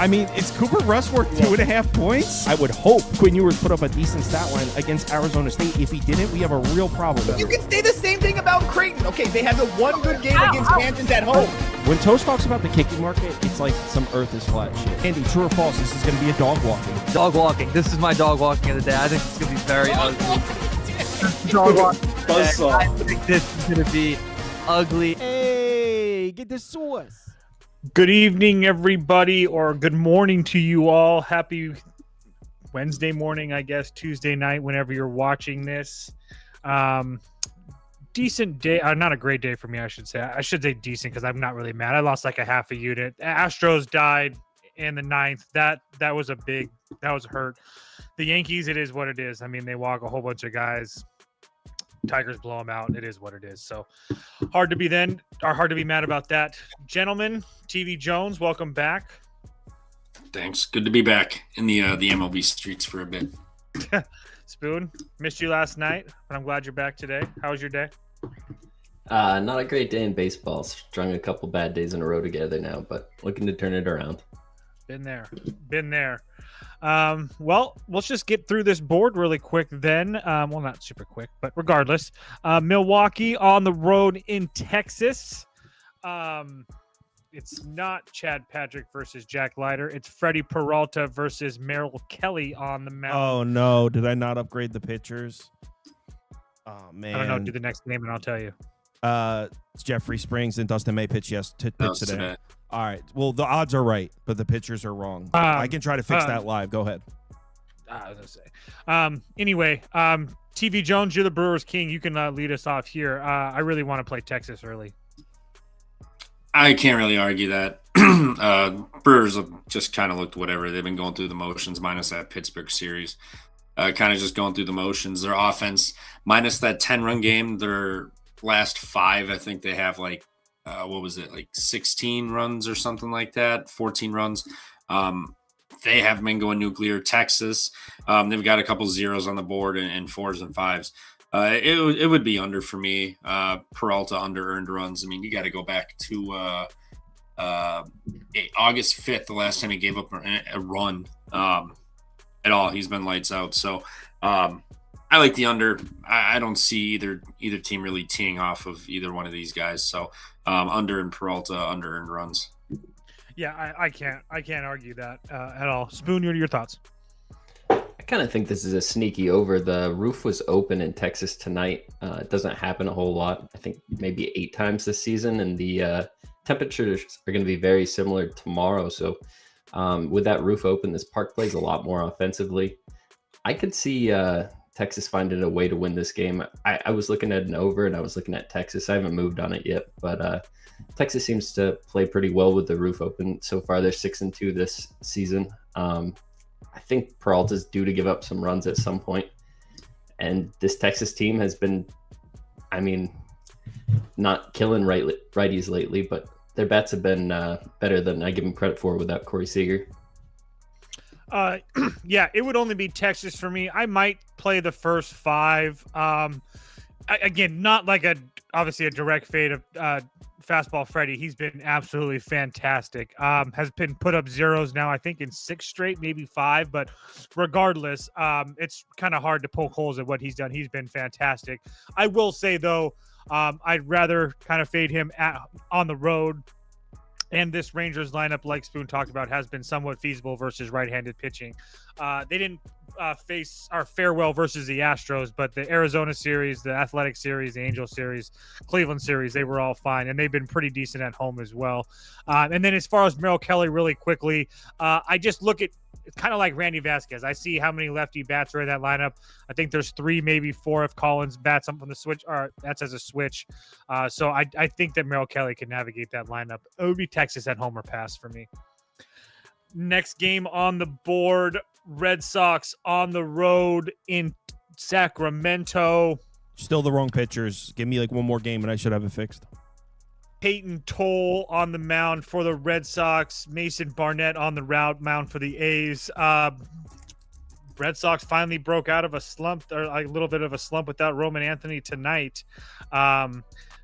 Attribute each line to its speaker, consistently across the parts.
Speaker 1: I mean, is Cooper Rush worth 2.5 points? I would hope Quinn Ewers put up a decent stat line against Arizona State. If he didn't, we have a real problem.
Speaker 2: You can say the same thing about Creighton. Okay, they had the one good game against Kansas at home.
Speaker 1: When Toast talks about the kicking market, it's like some earth is flat shit. Andy, true or false, this is going to be a dog walking.
Speaker 3: Dog walking. This is my dog walking of the day. I think it's going to be very ugly. Dog walking. I think this is going to be ugly.
Speaker 1: Hey, get the sauce.
Speaker 4: Good evening, everybody, or good morning to you all. Happy Wednesday morning, I guess, Tuesday night, whenever you're watching this. Decent day, not a great day for me, I should say. I should say decent because I'm not really mad. I lost like a half a unit. Astros died in the ninth. That was hurt. The Yankees, it is what it is. I mean, they walk a whole bunch of guys. Tigers blow them out. It is what it is. So hard to be mad about that. Gentlemen, TV Jones, welcome back.
Speaker 5: Thanks. Good to be back in the MLB streets for a bit.
Speaker 4: Spoon, missed you last night, but I'm glad you're back today. How was your day?
Speaker 6: Not a great day in baseball. Strung a couple bad days in a row together now, but looking to turn it around.
Speaker 4: Been there. Well, let's just get through this board really quick then. Well, not super quick, but regardless. Milwaukee on the road in Texas. It's not Chad Patrick versus Jack Leiter. It's Freddie Peralta versus Merrill Kelly on the mound.
Speaker 1: Oh, no. Did I not upgrade the pitchers? Oh, man.
Speaker 4: I don't know. Do the next game and I'll tell you.
Speaker 1: It's Jeffrey Springs and Dustin May pitch today. All right. Well, the odds are right, but the pitchers are wrong. I can try to fix that live. Go ahead.
Speaker 4: I was going to say. Anyway, TV Jones, you're the Brewers king. You can lead us off here. I really want to play Texas early.
Speaker 5: I can't really argue that. Brewers have just kind of looked whatever. They've been going through the motions, minus that Pittsburgh series. Kind of just going through the motions. Their offense, minus that 10-run game, their last 5, I think they have like, 16 runs or something like that, 14 runs. They haven't been going nuclear. Texas, they've got a couple zeros on the board and 4s and 5s. It would be under for me. Peralta under earned runs. I mean, you got to go back to August 5th, the last time he gave up a run at all. He's been lights out. So I like the under. I don't see either team really teeing off of either one of these guys. So under and Peralta under earned runs.
Speaker 4: Yeah, I can't argue that at all. Spoon, your thoughts?
Speaker 6: I kind of think this is a sneaky over. The roof was open in Texas tonight. It doesn't happen a whole lot. I think maybe 8 times this season, and the temperatures are going to be very similar tomorrow. So with that roof open, this park plays a lot more offensively. I could see Texas finding a way to win this game. I was looking at an over, and I was looking at Texas. I haven't moved on it yet, but Texas seems to play pretty well with the roof open so far. They're 6-2 this season. I think Peralta's due to give up some runs at some point. And this Texas team has been, not killing righties lately, but their bats have been better than I give them credit for without Corey Seager.
Speaker 4: Yeah, it would only be Texas for me. I might play the first 5. Again, not like obviously a direct fade of fastball Freddie. He's been absolutely fantastic. Has been put up zeros now, I think in 6 straight, maybe 5. But regardless, it's kind of hard to poke holes at what he's done. He's been fantastic. I will say though, I'd rather kind of fade him on the road. And this Rangers lineup, like Spoon talked about, has been somewhat feasible versus right-handed pitching. They didn't face our farewell versus the Astros, but the Arizona series, the Athletic series, the Angel series, Cleveland series, they were all fine, and they've been pretty decent at home as well. And then as far as Merrill Kelly, really quickly, I just look at it's kind of like Randy Vasquez. I see how many lefty bats are in that lineup. I think there's 3, maybe 4 if Collins bats up from the switch, or that's as a switch. So I think that Merrill Kelly can navigate that lineup. It would be Texas at home or pass for me. Next game on the board, Red Sox on the road in Sacramento.
Speaker 1: Still the wrong pitchers. Give me like one more game and I should have it fixed.
Speaker 4: Peyton Toll on the mound for the Red Sox. Mason Barnett on the mound for the A's. Red Sox finally broke out of a slump, or a little bit of a slump without Roman Anthony tonight.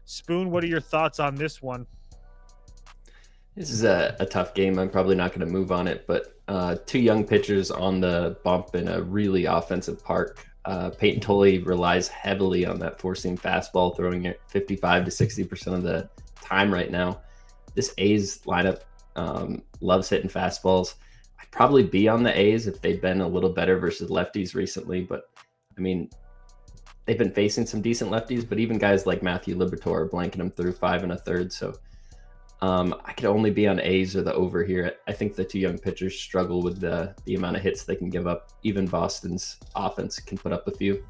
Speaker 4: Spoon, what are your thoughts on this one?
Speaker 6: This is a tough game. I'm probably not going to move on it, but two young pitchers on the bump in a really offensive park. Peyton Tolley relies heavily on that four-seam fastball, throwing it 55 to 60% of the time right now. This A's lineup loves hitting fastballs. I'd probably be on the A's if they'd been a little better versus lefties recently, but I mean, they've been facing some decent lefties, but even guys like Matthew Liberatore are blanking them through 5 1/3. So I could only be on A's or the over here. I think the two young pitchers struggle with the amount of hits they can give up. Even Boston's offense can put up a few.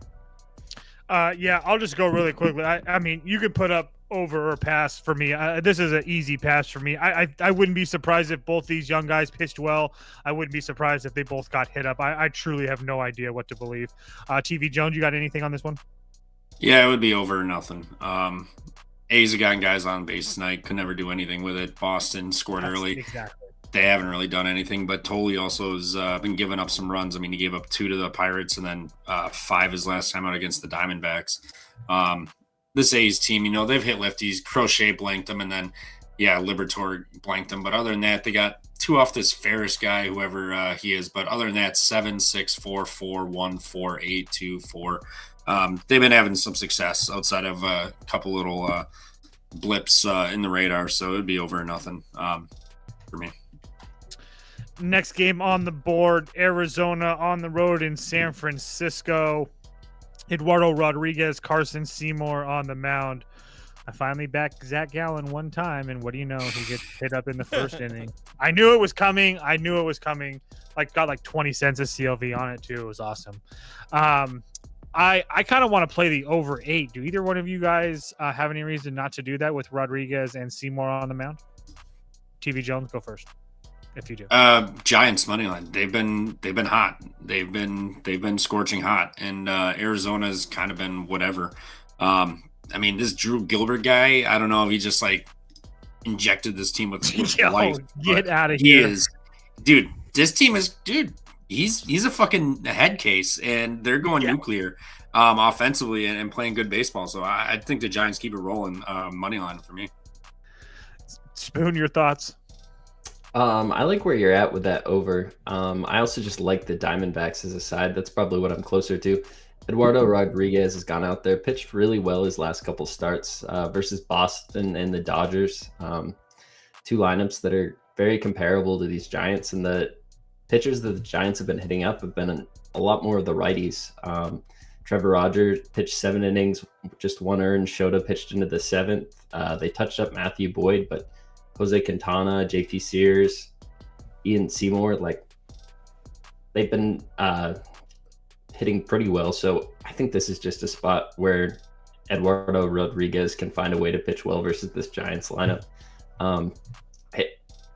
Speaker 4: Yeah, I'll just go really quickly. I mean, you could put up over or pass for me. This is an easy pass for me. I wouldn't be surprised if both these young guys pitched well. I wouldn't be surprised if they both got hit up. I truly have no idea what to believe. TV Jones, you got anything on this one?
Speaker 5: Yeah, it would be over or nothing. A's have gotten guys on base tonight. Could never do anything with it. Boston scored early.
Speaker 4: Exactly.
Speaker 5: They haven't really done anything, but Tolley also has been giving up some runs. I mean, he gave up 2 to the Pirates and then 5 his last time out against the Diamondbacks. This A's team, you know, they've hit lefties. Crochet blanked them, and then, Liberatore blanked them. But other than that, they got 2 off this Ferris guy, whoever he is. But other than that, 7, 6, 4, 4, 1, 4, 8, 2, 4. They've been having some success outside of a couple little blips in the radar, so it would be over or nothing for me.
Speaker 4: Next game on the board, Arizona on the road in San Francisco. Eduardo Rodriguez, Carson Seymour on the mound. I finally backed Zach Gallen one time, and what do you know? He gets hit up in the first inning. I knew it was coming. Got like 20 cents of CLV on it too. It was awesome. I kind of want to play the over 8. Do either one of you guys have any reason not to do that with Rodriguez and Seymour on the mound? TV Jones, go first, if you do.
Speaker 5: Giants money line. They've been hot. They've been scorching hot, and Arizona's kind of been whatever. I mean, this Drew Gilbert guy. I don't know if he just like injected this team with life.
Speaker 4: Get out of here,
Speaker 5: dude. This team is He's a fucking head case, and they're going nuclear offensively and playing good baseball. So I think the Giants keep it rolling. Money line for me.
Speaker 4: Spoon, your thoughts?
Speaker 6: I like where you're at with that over. I also just like the Diamondbacks as a side. That's probably what I'm closer to. Eduardo Rodriguez has gone out there, pitched really well his last couple starts versus Boston and the Dodgers. 2 lineups that are very comparable to these Giants, and the pitchers that the Giants have been hitting up have been a lot more of the righties. Trevor Rogers pitched 7 innings, just 1 earned. Shota pitched into the 7th. They touched up Matthew Boyd, but Jose Quintana, JP Sears, Ian Seymour, they've been hitting pretty well. So I think this is just a spot where Eduardo Rodriguez can find a way to pitch well versus this Giants lineup.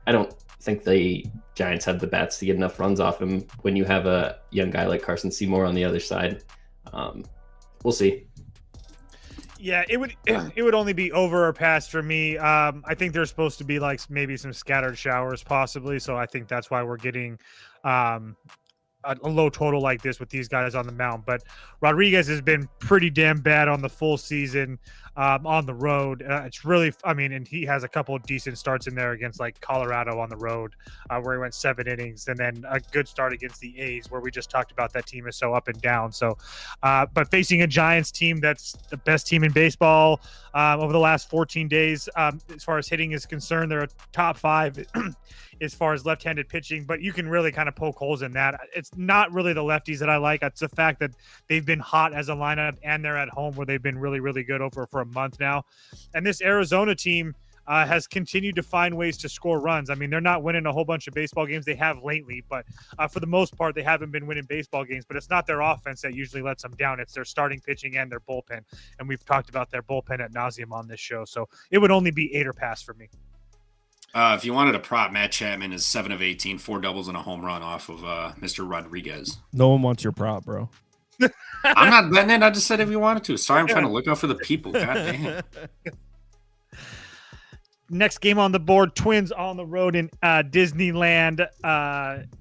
Speaker 6: I don't think the Giants have the bats to get enough runs off him when you have a young guy like Carson Seymour on the other side. We'll see.
Speaker 4: Yeah, it would only be over or pass for me. I think there's supposed to be maybe some scattered showers possibly, so I think that's why we're getting a low total like this with these guys on the mound. But Rodriguez has been pretty damn bad on the full season on the road. It's really, and he has a couple of decent starts in there against Colorado on the road where he went 7 innings, and then a good start against the A's where we just talked about that team is so up and down. So, but facing a Giants team that's the best team in baseball over the last 14 days, as far as hitting is concerned, they're a top 5 as far as left-handed pitching, but you can really kind of poke holes in that. It's not really the lefties that I like. It's the fact that they've been hot as a lineup, and they're at home where they've been really, really good over for a month now. And this Arizona team has continued to find ways to score runs. I mean, they're not winning a whole bunch of baseball games. They have lately, but for the most part, they haven't been winning baseball games. But it's not their offense that usually lets them down. It's their starting pitching and their bullpen. And we've talked about their bullpen at nauseum on this show. So it would only be 8 or pass for me.
Speaker 5: If you wanted a prop, Matt Chapman is 7 of 18, 4 doubles and a home run off of Mr. Rodriguez.
Speaker 1: No one wants your prop, bro.
Speaker 5: I'm not betting it. I just said if you wanted to. Sorry, I'm trying to look out for the people. God damn.
Speaker 4: Next game on the board, Twins on the road in Disneyland.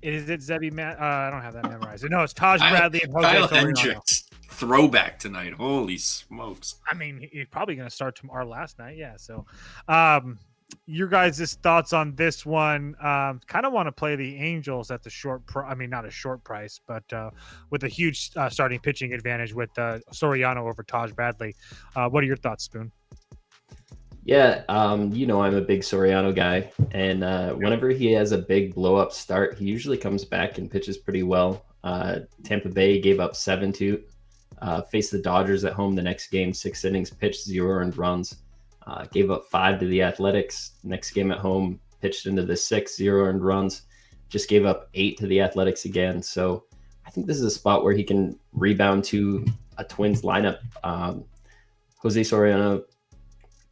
Speaker 4: Is it Zebby Matt? I don't have that memorized. No, it's Taj Bradley and Jose
Speaker 5: Kyle
Speaker 4: Soriano.
Speaker 5: Hendricks. Throwback tonight. Holy smokes.
Speaker 4: I mean, he's probably going to start tomorrow. Last night, yeah. So, Your guys' thoughts on this one? Kind of want to play the Angels at the not a short price, but with a huge starting pitching advantage with Soriano over Taj Bradley. What are your thoughts, Spoon?
Speaker 6: Yeah, I'm a big Soriano guy, and whenever he has a big blow-up start, he usually comes back and pitches pretty well. Tampa Bay gave up 7-2, faced the Dodgers at home the next game, 6 innings pitched, 0 earned runs. Gave up 5 to the Athletics. Next game at home, pitched into the 6, 0 earned runs. Just gave up 8 to the Athletics again. So I think this is a spot where he can rebound to a Twins lineup. Jose Soriano,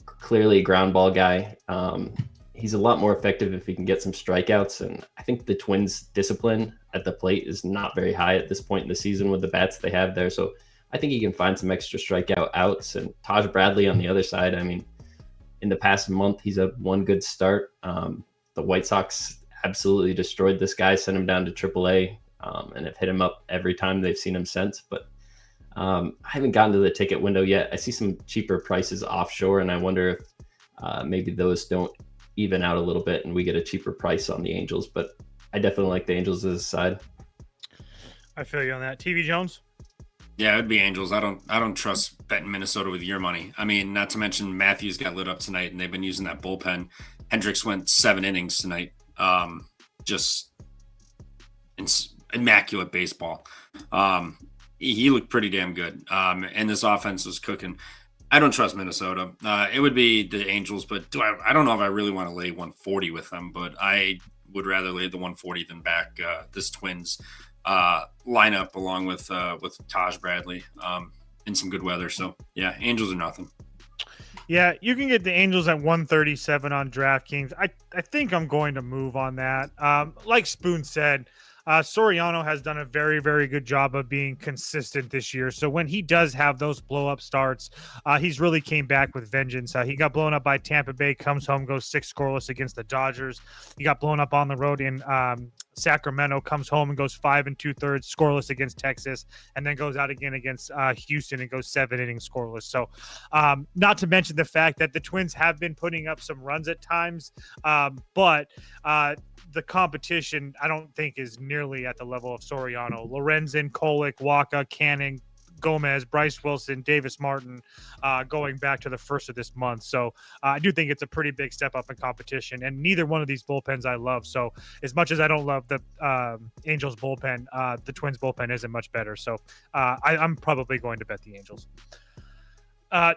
Speaker 6: clearly a ground ball guy. He's a lot more effective if he can get some strikeouts. And I think the Twins' discipline at the plate is not very high at this point in the season with the bats they have there. So I think he can find some extra strikeout outs. And Taj Bradley on the other side, I mean, in the past month, he's had one good start. The White Sox absolutely destroyed this guy, sent him down to AAA, and have hit him up every time they've seen him since. But I haven't gotten to the ticket window yet. I see some cheaper prices offshore, and I wonder if maybe those don't even out a little bit and we get a cheaper price on the Angels. But I definitely like the Angels as a side.
Speaker 4: I feel you on that. TV Jones?
Speaker 5: Yeah, it'd be Angels. I don't trust betting Minnesota with your money. I mean, not to mention Matthews got lit up tonight, and they've been using that bullpen. Hendricks went 7 innings tonight. Just immaculate baseball. He looked pretty damn good. And this offense was cooking. I don't trust Minnesota. It would be the Angels, but I don't know if I really want to lay 140 with them, but I would rather lay the 140 than back this Twins lineup along with Taj Bradley in some good weather. So yeah, Angels are nothing.
Speaker 4: Yeah, you can get the Angels at 137 on DraftKings. I think I'm going to move on that. Like Spoon said, Soriano has done a very, very good job of being consistent this year. So when he does have those blow-up starts, he's really came back with vengeance. He got blown up by Tampa Bay, comes home, goes 6 scoreless against the Dodgers. He got blown up on the road in Sacramento, comes home and goes 5 2/3 scoreless against Texas, and then goes out again against Houston and goes 7 innings scoreless. So not to mention the fact that the Twins have been putting up some runs at times, but the competition, I don't think, is nearly at the level of Soriano. Lorenzen, Kolick, Waka, Canning, Gomez, Bryce Wilson, Davis Martin, going back to the first of this month. So I do think it's a pretty big step up in competition, and neither one of these bullpens I love. So as much as I don't love the Angels bullpen, the Twins bullpen isn't much better. So I'm probably going to bet the Angels.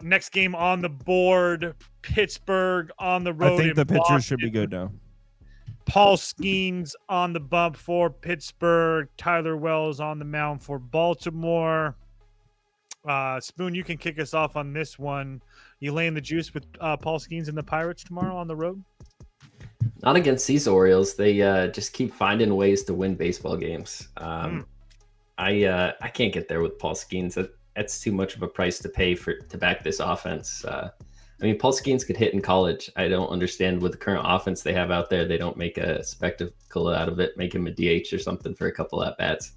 Speaker 4: Next game on the board, Pittsburgh on the road.
Speaker 1: I think the pitchers should be good now.
Speaker 4: Paul Skeens on the bump for Pittsburgh. Tyler Wells on the mound for Baltimore. Spoon, you can kick us off on this one. You laying the juice with Paul Skeens and the Pirates tomorrow on the road?
Speaker 6: Not against these Orioles. They just keep finding ways to win baseball games. I can't get there with Paul Skeens. That's too much of a price to pay to back this offense. I mean, Paul Skeens could hit in college. I don't understand with the current offense they have out there. They don't make a spectacle out of it, make him a DH or something for a couple at bats.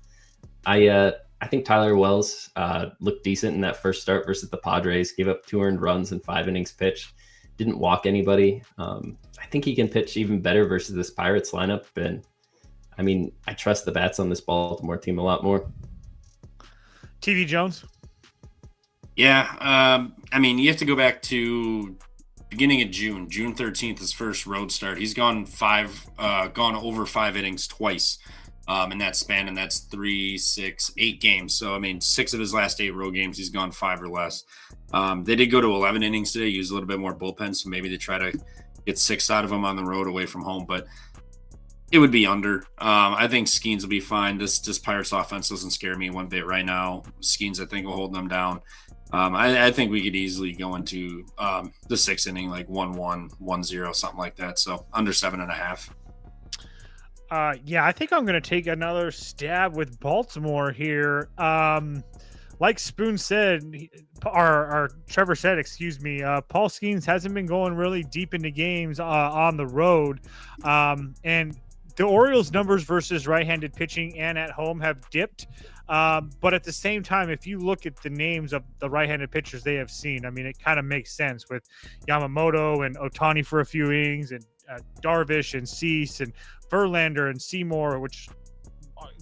Speaker 6: I think Tyler Wells looked decent in that first start versus the Padres. Gave up 2 earned runs in 5 innings pitched. Didn't walk anybody. I think he can pitch even better versus this Pirates lineup. And I mean, I trust the bats on this Baltimore team a lot more.
Speaker 4: TV Jones.
Speaker 5: Yeah, I mean, you have to go back to beginning of June 13th, his first road start. He's gone over 5 innings twice in that span, and that's 3, 6, 8 games. So, I mean, 6 of his last 8 road games, he's gone 5 or less. They did go to 11 innings today, use a little bit more bullpen, so maybe they try to get 6 out of him on the road away from home, but it would be under. I think Skeens will be fine. This Pirates offense doesn't scare me one bit right now. Skeens, I think, will hold them down. I think we could easily go into the 6th inning, like 1-1, 1-0, something like that. So under 7.5.
Speaker 4: Yeah, I think I'm going to take another stab with Baltimore here. Like Spoon said, or Trevor said, excuse me, Paul Skeens hasn't been going really deep into games on the road. And the Orioles numbers versus right-handed pitching and at home have dipped. But at the same time, if you look at the names of the right-handed pitchers they have seen, I mean, it kind of makes sense with Yamamoto and Ohtani for a few innings, and Darvish and Cease and Verlander and Seymour, which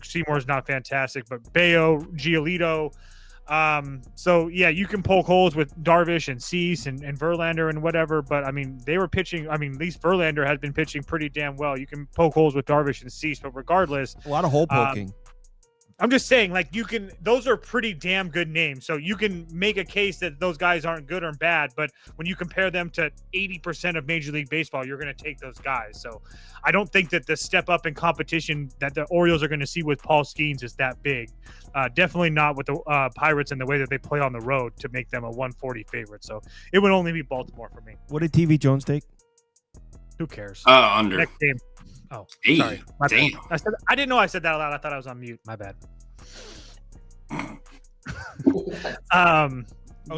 Speaker 4: Seymour is not fantastic, but Bayo, Giolito. So yeah, you can poke holes with Darvish and Cease and Verlander and whatever, but I mean, they were pitching. I mean, at least Verlander has been pitching pretty damn well. You can poke holes with Darvish and Cease, but regardless,
Speaker 1: a lot of hole poking.
Speaker 4: I'm just saying, like, those are pretty damn good names. So you can make a case that those guys aren't good or bad, but when you compare them to 80% of Major League Baseball, you're going to take those guys. So I don't think that the step up in competition that the Orioles are going to see with Paul Skeens is that big. Definitely not with the Pirates and the way that they play on the road to make them a 140 favorite. So it would only be Baltimore for me.
Speaker 1: What did TV Jones take?
Speaker 4: Who cares?
Speaker 5: Under.
Speaker 4: Next game. Oh,
Speaker 5: hey,
Speaker 4: sorry. My
Speaker 5: damn.
Speaker 4: bad. I didn't know I said that out loud. I thought I was on mute. My bad.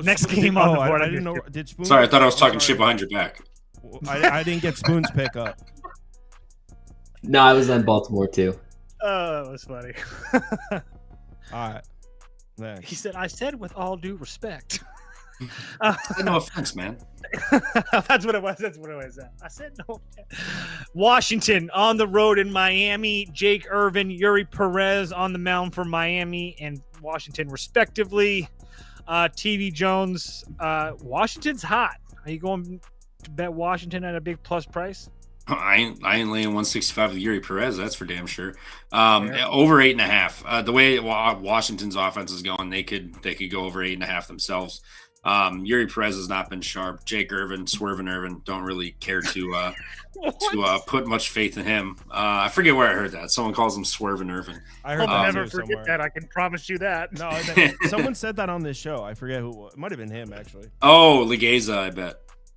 Speaker 4: Next game on the board.
Speaker 1: I didn't know. Did Spoon?
Speaker 5: Sorry, I thought I was talking shit behind your back.
Speaker 1: I didn't get Spoon's pick up.
Speaker 6: No, I was on Baltimore too.
Speaker 4: Oh, that was funny.
Speaker 1: All right. Next.
Speaker 4: He said, "I said with all due respect."
Speaker 5: No offense, man.
Speaker 4: That's what it was. That's what it was. I said no. Washington on the road in Miami. Jake Irvin, Yuri Perez on the mound for Miami and Washington, respectively. TV Jones. Washington's hot. Are you going to bet Washington at a big plus price?
Speaker 5: I ain't laying 165 with Yuri Perez. That's for damn sure. Over 8.5. The way Washington's offense is going, they could go over 8.5 themselves. Yuri Perez has not been sharp. Jake Irvin, Swervin Irvin, don't really care to put much faith in him. I forget where I heard that. Someone calls him Swervin Irvin.
Speaker 1: I heard
Speaker 4: I'll
Speaker 1: that
Speaker 4: never
Speaker 1: too
Speaker 4: forget
Speaker 1: somewhere.
Speaker 4: that. I can promise you that.
Speaker 1: No, someone said that on this show. I forget who. It might have been him actually.
Speaker 5: Oh, Legeza, I bet.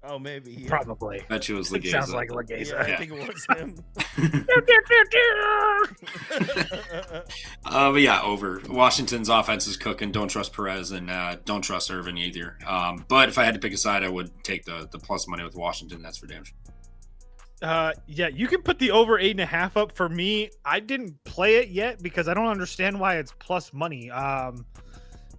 Speaker 1: Oh, maybe. Yeah.
Speaker 4: Probably.
Speaker 5: Bet you it was
Speaker 4: It
Speaker 5: Legeza.
Speaker 4: sounds like Legeza.
Speaker 1: Yeah, I think it was him.
Speaker 5: But yeah, over. Washington's offense is cooking. Don't trust Perez and don't trust Irvin either. But if I had to pick a side, I would take the plus money with Washington. That's for damn sure.
Speaker 4: Yeah, you can put the over 8.5 up for me. I didn't play it yet because I don't understand why it's plus money.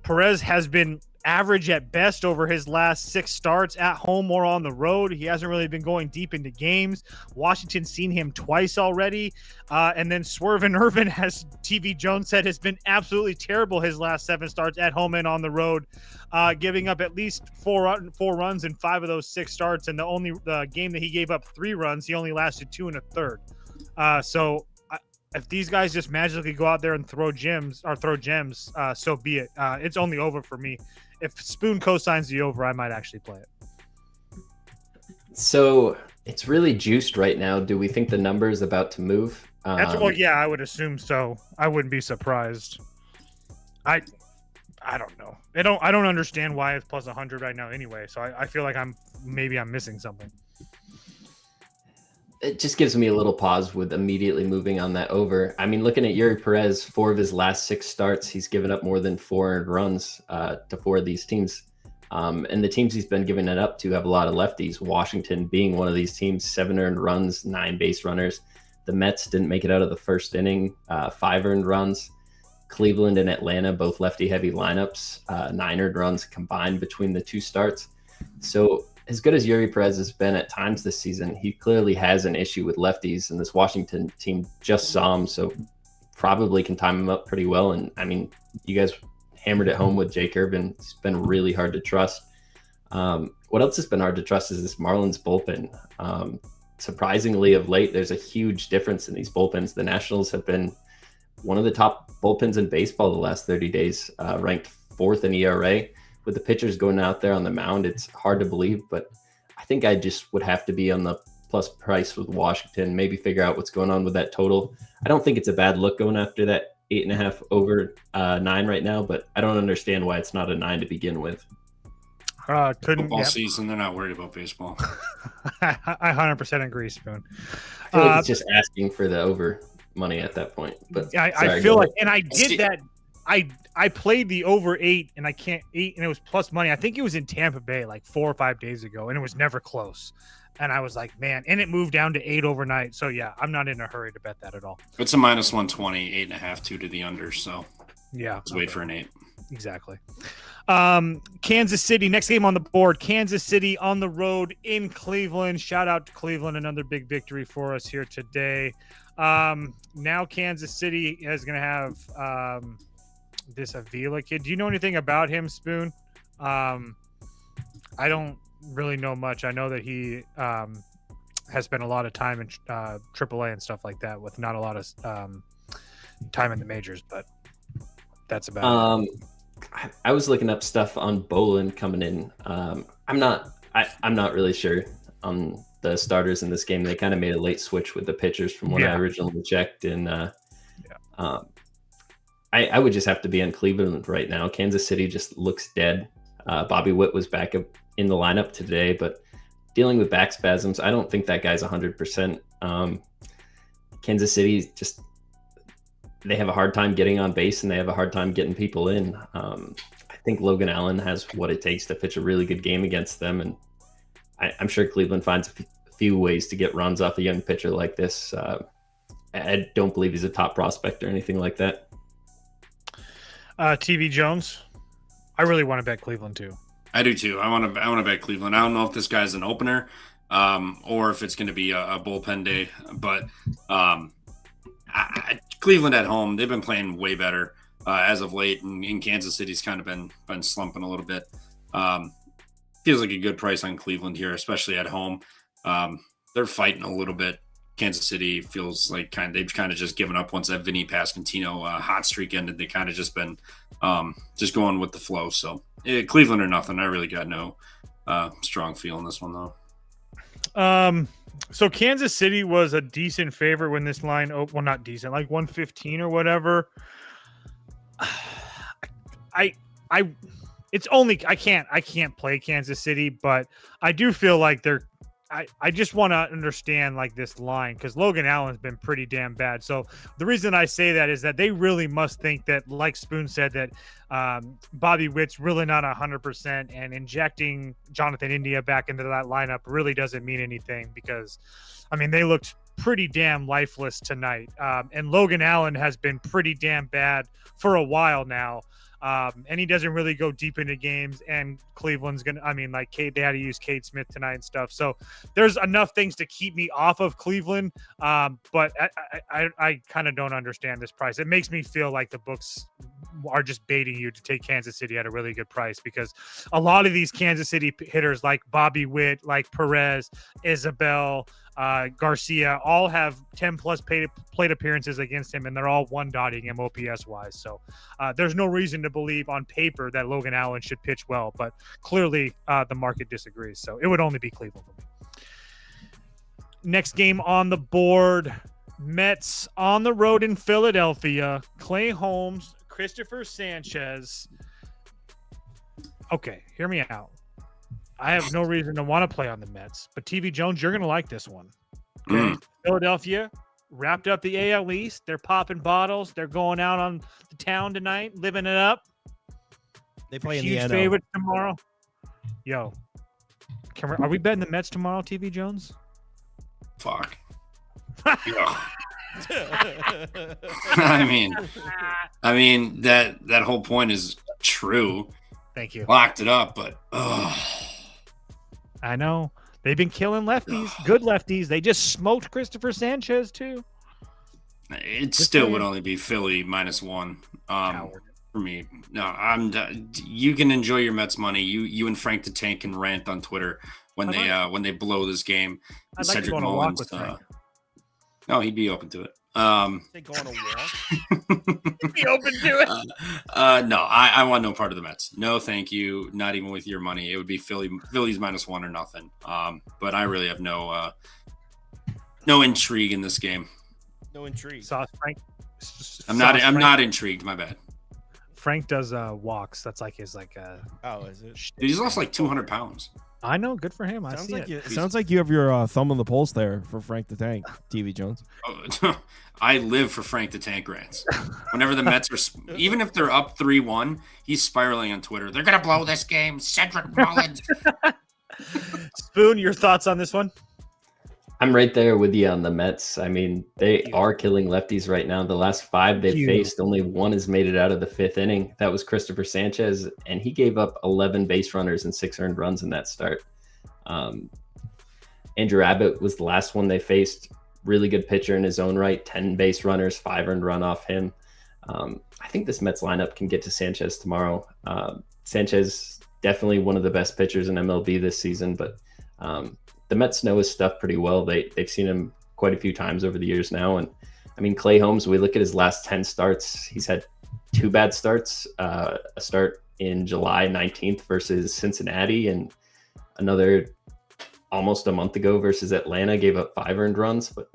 Speaker 4: Perez has been average at best over his last 6 starts at home or on the road. He hasn't really been going deep into games. Washington's seen him twice already. And then Swervin Irvin, as TV Jones said, has been absolutely terrible his last 7 starts at home and on the road, giving up at least 4 runs in 5 of those 6 starts. And the game that he gave up 3 runs, he only lasted 2 1/3. So if these guys just magically go out there and throw gems, so be it. It's only over for me. If Spoon co-signs the over, I might actually play it.
Speaker 6: So it's really juiced right now. Do we think the number is about to move?
Speaker 4: Yeah, I would assume so. I wouldn't be surprised. I don't know. I don't understand why it's plus 100 right now anyway. So I feel like I'm missing something.
Speaker 6: It just gives me a little pause with immediately moving on that over. I mean, looking at Yuri Perez, 4 of his last 6 starts, he's given up more than 4 earned runs to 4 of these teams. And the teams he's been giving it up to have a lot of lefties. Washington being one of these teams, 7 earned runs, 9 base runners. The Mets didn't make it out of the first inning, 5 earned runs. Cleveland and Atlanta, both lefty-heavy lineups, 9 earned runs combined between the 2 starts. So as good as Yuri Perez has been at times this season, he clearly has an issue with lefties, and this Washington team just saw him, so probably can time him up pretty well. And I mean, you guys hammered it home with Jake Irvin. It's been really hard to trust. What else has been hard to trust is this Marlins bullpen. Surprisingly, of late, there's a huge difference in these bullpens. The Nationals have been one of the top bullpens in baseball the last 30 days, ranked 4th in ERA. With the pitchers going out there on the mound, it's hard to believe, but I think I just would have to be on the plus price with Washington, maybe figure out what's going on with that total. I don't think it's a bad look going after that 8.5 over 9 right now, but I don't understand why it's not a 9 to begin with.
Speaker 5: Football season, they're not worried about baseball.
Speaker 4: I 100% agree, Spoon.
Speaker 6: I feel like it's just asking for the over money at that point. But
Speaker 4: I feel like, and I did that. I played the over 8 and and it was plus money. I think it was in Tampa Bay like 4 or 5 days ago, and it was never close. And I was like, man, and it moved down to 8 overnight. So yeah, I'm not in a hurry to bet that at all.
Speaker 5: It's a -120, 8.5, 2 to the under. So
Speaker 4: yeah,
Speaker 5: let's wait for an 8.
Speaker 4: Exactly. Kansas City, next game on the board. Kansas City on the road in Cleveland. Shout out to Cleveland, another big victory for us here today. Now Kansas City is going to have this Avila kid. Do you know anything about him, Spoon? I don't really know much. I know that he has spent a lot of time in AAA and stuff like that with not a lot of time in the majors, but that's about it.
Speaker 6: I was looking up stuff on Bolin coming in. I'm not really sure on the starters in this game. They kind of made a late switch with the pitchers from what I originally checked, and I would just have to be on Cleveland right now. Kansas City just looks dead. Bobby Witt was back up in the lineup today, but dealing with back spasms, I don't think that guy's 100%. Kansas City just, they have a hard time getting on base and they have a hard time getting people in. I think Logan Allen has what it takes to pitch a really good game against them, and I'm sure Cleveland finds a few ways to get runs off a young pitcher like this. I don't believe he's a top prospect or anything like that.
Speaker 4: TV Jones, I really want to bet Cleveland too.
Speaker 5: I do too. I want to bet Cleveland. I don't know if this guy's an opener or if it's going to be a bullpen day, but Cleveland at home, they've been playing way better as of late, and Kansas City's kind of been slumping a little bit. Feels like a good price on Cleveland here, especially at home. They're fighting a little bit. Kansas City feels like they've kind of just given up once that Vinny Pasquantino hot streak ended. They kind of just been just going with the flow. So Cleveland or nothing. I really got no strong feel in this one though.
Speaker 4: So Kansas City was a decent favorite when this line well, not decent, like 115 or whatever. I can't play Kansas City, but I do feel like I just want to understand like this line, because Logan Allen's been pretty damn bad. So the reason I say that is that they really must think that, like Spoon said, that Bobby Witt's really not 100%, and injecting Jonathan India back into that lineup really doesn't mean anything, because, I mean, they looked pretty damn lifeless tonight. And Logan Allen has been pretty damn bad for a while now. And he doesn't really go deep into games, and Cleveland's they had to use Cade Smith tonight and stuff. So there's enough things to keep me off of Cleveland. But I kind of don't understand this price. It makes me feel like the books are just baiting you to take Kansas City at a really good price, because a lot of these Kansas City hitters like Bobby Witt, like Perez, Isabel, Garcia, all have 10 plus plate appearances against him, and they're all one-dotting him OPS wise. So there's no reason to believe on paper that Logan Allen should pitch well, but clearly the market disagrees. So it would only be Cleveland for me. Next game on the board, Mets on the road in Philadelphia. Clay Holmes, Christopher Sanchez. Okay, hear me out. I have no reason to want to play on the Mets, but TV Jones, you're going to like this one. Okay? Philadelphia wrapped up the AL East. They're popping bottles. They're going out on the town tonight, living it up.
Speaker 1: They play in
Speaker 4: huge
Speaker 1: the NL.
Speaker 4: favorite tomorrow. Yo, are we betting the Mets tomorrow, TV Jones?
Speaker 5: Fuck. I mean that whole point is true.
Speaker 4: Thank you.
Speaker 5: Locked it up, but
Speaker 4: I know they've been killing lefties, good lefties. They just smoked Christopher Sanchez too.
Speaker 5: It still would only be Philly -1 for me. No, you can enjoy your Mets money. You and Frank the Tank can rant on Twitter when they blow this game.
Speaker 4: I'd like to go on a walk with Frank.
Speaker 5: No, he'd be open to it.
Speaker 1: They go on a walk.
Speaker 4: He'd be open to it.
Speaker 5: No, I want no part of the Mets. No, thank you. Not even with your money. It would be Phillies -1 or nothing. But I really have no intrigue in this game.
Speaker 1: No intrigue.
Speaker 4: Frank.
Speaker 5: I'm not intrigued. My bad.
Speaker 4: Frank does walks. That's like his
Speaker 1: Oh, is it?
Speaker 5: Dude, he's lost like 200 pounds.
Speaker 4: I know. Good for him. I see it.
Speaker 1: Sounds like you have your thumb on the pulse there for Frank the Tank, TV Jones.
Speaker 5: I live for Frank the Tank rants. Whenever the Mets are, even if they're up 3-1, he's spiraling on Twitter. They're gonna blow this game. Cedric Mullins.
Speaker 4: Spoon, your thoughts on this one?
Speaker 6: I'm right there with you on the Mets. I mean, they are killing lefties right now. The last 5 they faced, only one has made it out of the 5th inning. That was Christopher Sanchez, and he gave up 11 base runners and 6 earned runs in that start. Andrew Abbott was the last one they faced. Really good pitcher in his own right, 10 base runners, 5 earned run off him. I think this Mets lineup can get to Sanchez tomorrow. Sanchez, definitely one of the best pitchers in MLB this season, but the Mets know his stuff pretty well. They've seen him quite a few times over the years now. And I mean, Clay Holmes, we look at his last 10 starts. He's had 2 bad starts, a start in July 19th versus Cincinnati, and another almost a month ago versus Atlanta, gave up 5 earned runs. But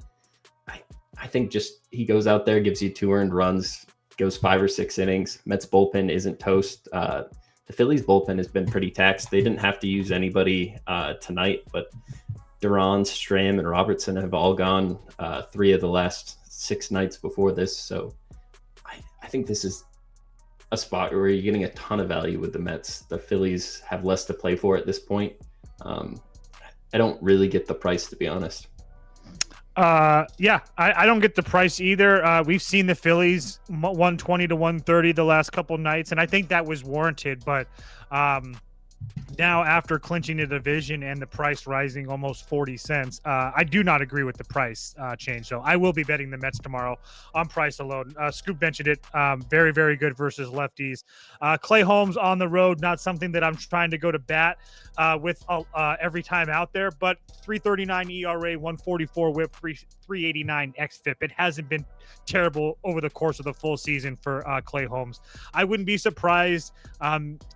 Speaker 6: I think just he goes out there, gives you 2 earned runs, goes 5 or 6 innings. Mets bullpen isn't toast. The Phillies bullpen has been pretty taxed. They didn't have to use anybody tonight, but Duran, Stram, and Robertson have all gone 3 of the last 6 nights before this. So I think this is a spot where you're getting a ton of value with the Mets. The Phillies have less to play for at this point. I don't really get the price, to be honest.
Speaker 4: Yeah, I don't get the price either. We've seen the Phillies 120 to 130 the last couple nights, and I think that was warranted. But now, after clinching the division and the price rising almost 40 cents, I do not agree with the price change. So I will be betting the Mets tomorrow on price alone. Scoop mentioned it. Very, very good versus lefties. Clay Holmes on the road, not something that I'm trying to go to bat with every time out there, but 339 ERA, 144 whip, 389 xFIP. It hasn't been terrible over the course of the full season for Clay Holmes. I wouldn't be surprised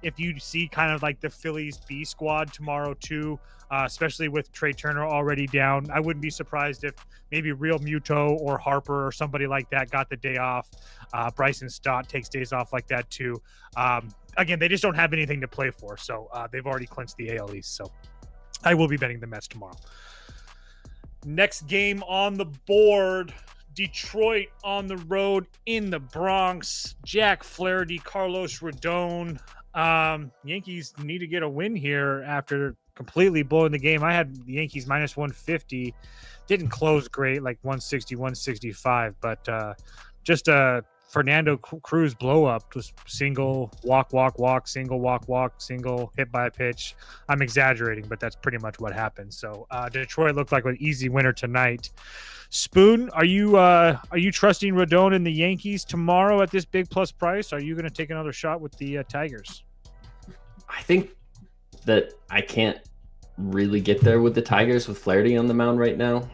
Speaker 4: if you see kind of like the Phillies B squad tomorrow too, especially with Trey Turner already down. I wouldn't be surprised if maybe Real Muto or Harper or somebody like that got the day off. Bryson Stott takes days off like that too. Again, they just don't have anything to play for, so they've already clinched the AL East. So I will be betting the Mets tomorrow. Next game on the board, Detroit on the road in the Bronx. Jack Flaherty, Carlos Rodon. Yankees need to get a win here after completely blowing the game. I had the Yankees minus 150. Didn't close great, like 160, 165, but just a Fernando Cruz blow up. Was single, walk, single, walk, single, hit by a pitch. I'm exaggerating, but that's pretty much what happened. So Detroit looked like an easy winner tonight. Spoon, are you trusting Rodon and the Yankees tomorrow at this big plus price? Are you going to take another shot with the Tigers?
Speaker 6: I think that I can't really get there with the Tigers with Flaherty on the mound right now.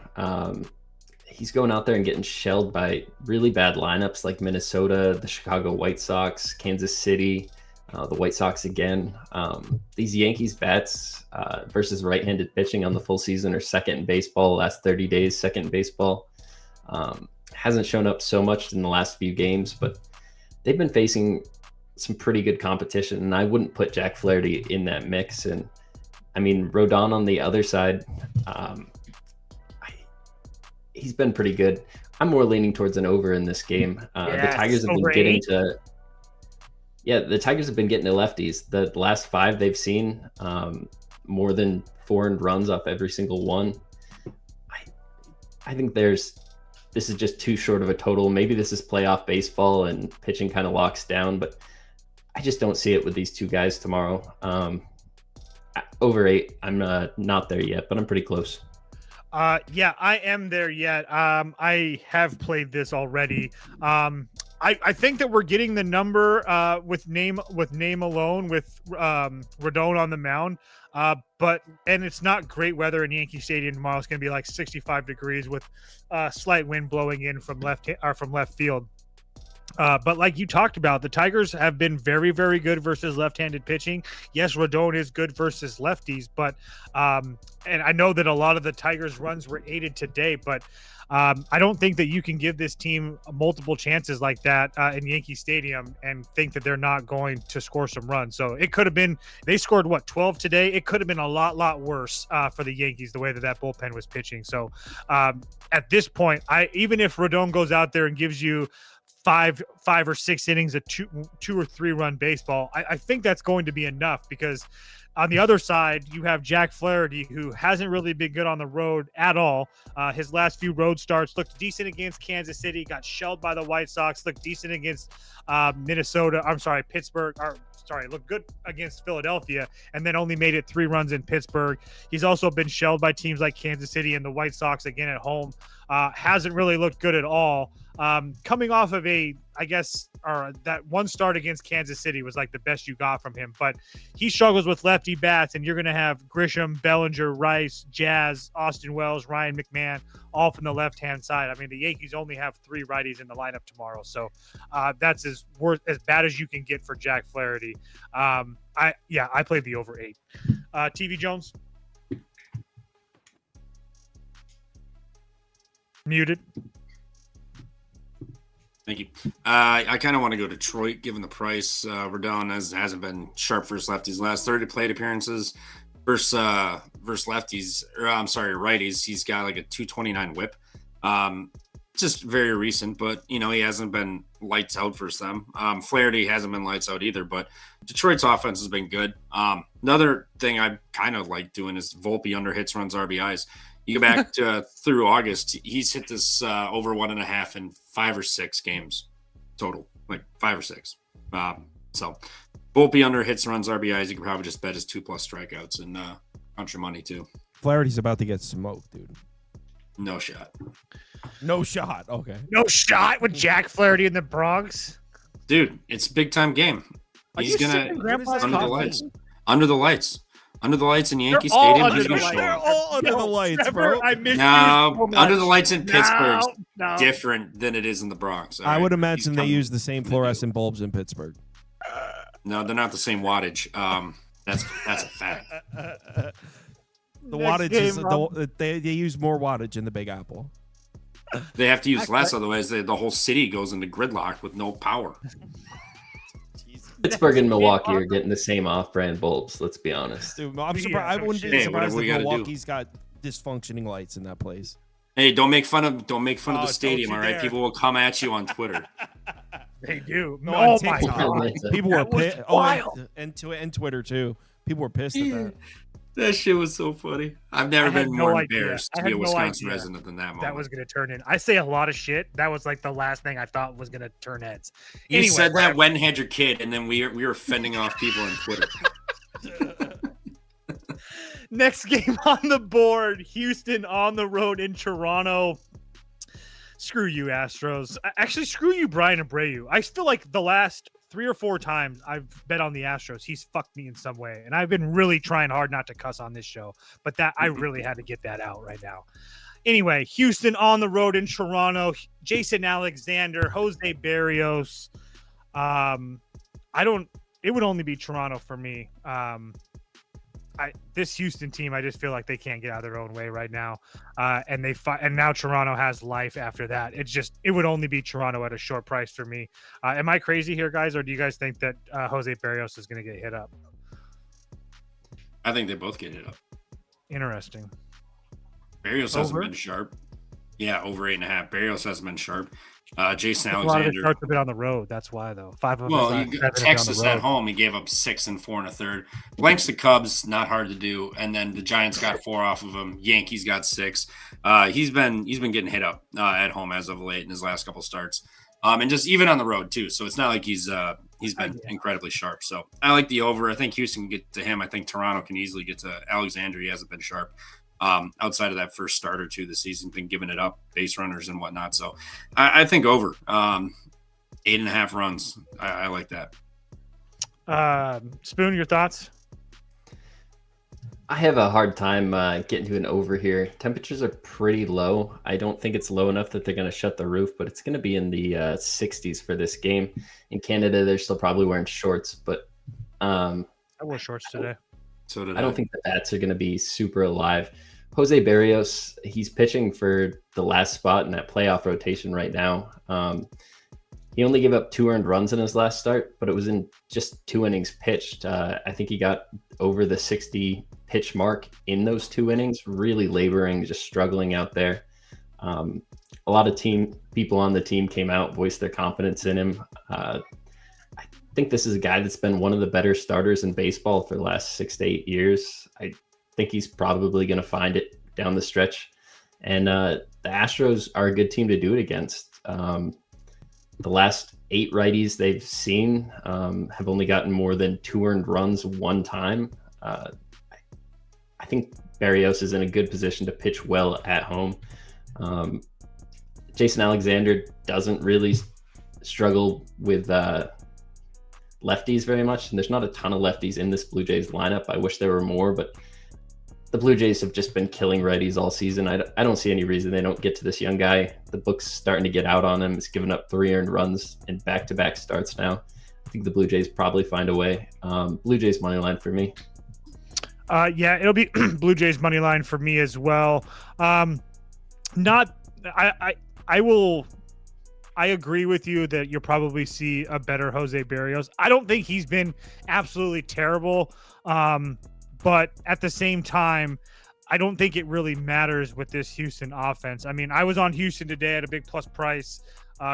Speaker 6: He's going out there and getting shelled by really bad lineups like Minnesota, the Chicago White Sox, Kansas City, the White Sox again. These Yankees bats versus right-handed pitching on the full season are second in baseball. Last 30 days, second in baseball. Hasn't shown up so much in the last few games, but they've been facing some pretty good competition, and I wouldn't put Jack Flaherty in that mix. And I mean, Rodon on the other side, he's been pretty good. I'm more leaning towards an over in this game. The Tigers have been getting to, the Tigers have been getting to lefties. The last 5 they've seen, more than 4 earned runs off every single one. I think this is just too short of a total. Maybe this is playoff baseball and pitching kind of locks down, but I just don't see it with these 2 guys tomorrow. Over 8, I'm not there yet, but I'm pretty close.
Speaker 4: Yeah, I am there yet. I have played this already. I think that we're getting the number with name alone with Rodon on the mound. And it's not great weather in Yankee Stadium tomorrow. It's going to be like 65 degrees with slight wind blowing in from left field. But like you talked about, the Tigers have been very, very good versus left-handed pitching. Yes, Rodon is good versus lefties, but and I know that a lot of the Tigers' runs were aided today, but I don't think that you can give this team multiple chances like that in Yankee Stadium and think that they're not going to score some runs. So it could have been, they scored 12 today. It could have been a lot worse for the Yankees, the way that bullpen was pitching. So at this point, even if Rodon goes out there and gives you five 5 or 6 innings of 2 or 3 run baseball. I think that's going to be enough, because on the other side, you have Jack Flaherty, who hasn't really been good on the road at all. His last few road starts looked decent against Kansas City, got shelled by the White Sox, looked decent against Pittsburgh. Looked good against Philadelphia, and then only made it 3 runs in Pittsburgh. He's also been shelled by teams like Kansas City and the White Sox again at home. Hasn't really looked good at all. Coming off of that one start against Kansas City was like the best you got from him, but he struggles with lefty bats, and you're going to have Grisham, Bellinger, Rice, Jazz, Austin Wells, Ryan McMahon, all from the left-hand side. I mean, the Yankees only have 3 righties in the lineup tomorrow, so that's as bad as you can get for Jack Flaherty. I played the over 8. TV Jones? Muted.
Speaker 5: Thank you. I kind of want to go Detroit, given the price. Rodon hasn't been sharp versus lefties. Last 30 plate appearances versus lefties, righties. He's got like a 229 whip. Just very recent, but he hasn't been lights out versus them. Flaherty hasn't been lights out either, but Detroit's offense has been good. Another thing I kind of like doing is Volpe under hits, runs, RBIs. You go back to through August, he's hit this over 1.5 in 5 or 6 games total, like 5 or 6. So Volpe under hits, runs, RBIs. You could probably just bet his 2+ strikeouts and count your money too.
Speaker 1: Flaherty's about to get smoked, dude.
Speaker 5: No shot.
Speaker 1: No shot. Okay.
Speaker 4: No shot with Jack Flaherty in the Bronx.
Speaker 5: Dude, it's a big time game. He's gonna under the lights. Under the lights in Yankee Stadium, he's going to show
Speaker 1: They're
Speaker 5: up.
Speaker 1: all under the lights, bro.
Speaker 4: I miss
Speaker 5: No,
Speaker 4: you so
Speaker 5: under the lights in Pittsburgh is
Speaker 4: No.
Speaker 5: different than it is in the Bronx.
Speaker 1: I would imagine they use the same fluorescent bulbs in Pittsburgh.
Speaker 5: No, they're not the same wattage. That's a fact.
Speaker 1: The wattage is they use more wattage in the Big Apple.
Speaker 5: They have to use less, otherwise the whole city goes into gridlock with no power.
Speaker 6: Pittsburgh and Milwaukee are getting the same off-brand bulbs. Let's be honest.
Speaker 1: Dude, I'm surprised. I wouldn't be surprised if Milwaukee's got dysfunctioning lights in that place.
Speaker 5: Hey, don't make fun of the stadium, all right?
Speaker 1: dare.
Speaker 5: People will come at you on Twitter.
Speaker 4: They do.
Speaker 1: No,
Speaker 4: Oh
Speaker 1: on
Speaker 4: my
Speaker 1: TikTok.
Speaker 4: God.
Speaker 1: People were pissed.
Speaker 4: wild.
Speaker 1: And Twitter too. People were pissed at that.
Speaker 5: That shit was so funny. I've never been more embarrassed to be a Wisconsin
Speaker 4: idea
Speaker 5: resident than that moment.
Speaker 4: That was going to turn in. I say a lot of shit. That was like the last thing I thought was going to turn heads.
Speaker 5: You
Speaker 4: Anyway,
Speaker 5: said that when you had your kid, and then we were fending off people on Twitter.
Speaker 4: Next game on the board, Houston on the road in Toronto. Screw you, Astros. Actually, screw you, Brian Abreu. I feel like the last 3 or 4 times I've bet on the Astros, he's fucked me in some way. And I've been really trying hard not to cuss on this show, but that I really had to get that out right now. Anyway, Houston on the road in Toronto. Jason Alexander, Jose Barrios. It would only be Toronto for me. This Houston team, I just feel like they can't get out of their own way right now. And now Toronto has life after that. It would only be Toronto at a short price for me. Am I crazy here, guys? Or do you guys think that Jose Barrios is going to get hit up?
Speaker 5: I think they both get hit up.
Speaker 4: Interesting.
Speaker 5: Barrios hasn't been sharp. Yeah, over 8.5. Barrios hasn't been sharp. Jason
Speaker 4: A lot of his
Speaker 5: Alexander.
Speaker 4: starts have been on the road. That's why, though. 5 of them.
Speaker 5: Well, Texas at home, he gave up 6 and 4 1/3. Blanks the Cubs, not hard to do, and then the Giants got 4 off of him. Yankees got 6. He's been getting hit up at home as of late in his last couple starts, and just even on the road too. So it's not like he's been incredibly sharp. So I like the over. I think Houston can get to him. I think Toronto can easily get to Alexander. He hasn't been sharp. Outside of that first start or two this season, been giving it up, base runners and whatnot. So I think over 8.5 runs. I like that.
Speaker 4: Spoon, your thoughts?
Speaker 6: I have a hard time getting to an over here. Temperatures are pretty low. I don't think it's low enough that they're going to shut the roof, but it's going to be in the 60s for this game. In Canada, they're still probably wearing shorts, but
Speaker 4: I wore shorts today.
Speaker 5: So did
Speaker 6: I don't think the bats are going to be super alive. Jose Barrios, he's pitching for the last spot in that playoff rotation right now. He only gave up 2 earned runs in his last start, but it was in just 2 innings pitched. I think he got over the 60 pitch mark in those 2 innings, really laboring, just struggling out there. a lot of people on the team came out, voiced their confidence in him. I think this is a guy that's been one of the better starters in baseball for the last 6 to 8 years. I think he's probably going to find it down the stretch. And the Astros are a good team to do it against. The last 8 righties they've seen have only gotten more than 2 earned runs one time. I think Barrios is in a good position to pitch well at home. Jason Alexander doesn't really struggle with lefties very much, and there's not a ton of lefties in this Blue Jays lineup. I wish there were more, but the Blue Jays have just been killing righties all season. I don't see any reason they don't get to this young guy. The book's starting to get out on him. He's given up 3 earned runs in back-to-back starts now. I think the Blue Jays probably find a way. Blue Jays money line for me.
Speaker 4: Yeah, it'll be Blue Jays money line for me as well. I agree with you that you'll probably see a better Jose Barrios. I don't think he's been absolutely terrible, but at the same time, I don't think it really matters with this Houston offense. I mean, I was on Houston today at a big plus price.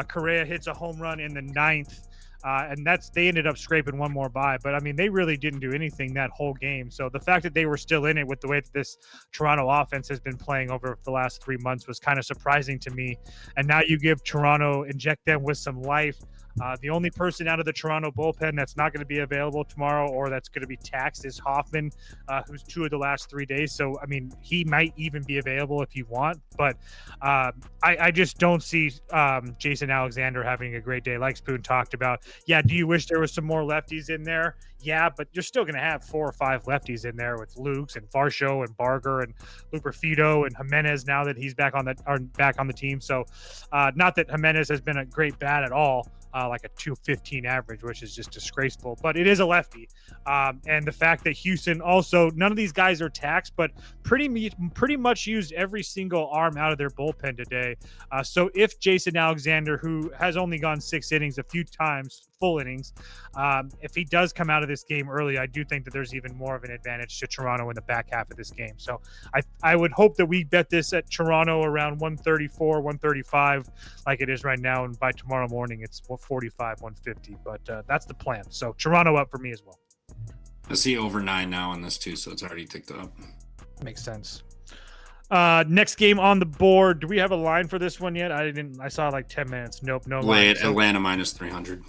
Speaker 4: Correa hits a home run in the 9th. And they ended up scraping one more by, but I mean, they really didn't do anything that whole game. So the fact that they were still in it with the way that this Toronto offense has been playing over the last 3 months was kind of surprising to me. And now you give Toronto, inject them with some life. The only person out of the Toronto bullpen that's not going to be available tomorrow or that's going to be taxed is Hoffman, who's 2 of the last 3 days. So, I mean, he might even be available if you want, but I just don't see Jason Alexander having a great day like Spoon talked about. Yeah, do you wish there was some more lefties in there? Yeah, but you're still going to have 4 or 5 lefties in there with Lukes and Varsho and Barger and Luperfido and Jimenez now that he's back on the team. So not that Jimenez has been a great bat at all. Like a 215 average, which is just disgraceful, but it is a lefty. And the fact that Houston also, none of these guys are taxed, but pretty much used every single arm out of their bullpen today. So if Jason Alexander, who has only gone 6 innings a few times, full innings, if he does come out of this game early, I do think that there's even more of an advantage to Toronto in the back half of this game. So I would hope that we bet this at Toronto around 134, 135, like it is right now. And by tomorrow morning, it's 145, 150, but that's the plan. So Toronto up for me as well.
Speaker 5: I see over 9 now on this too, so it's already ticked up.
Speaker 4: Makes sense. Next game on the board. Do we have a line for this one yet? I saw like 10 minutes. Nope, no line.
Speaker 5: Atlanta minus 300.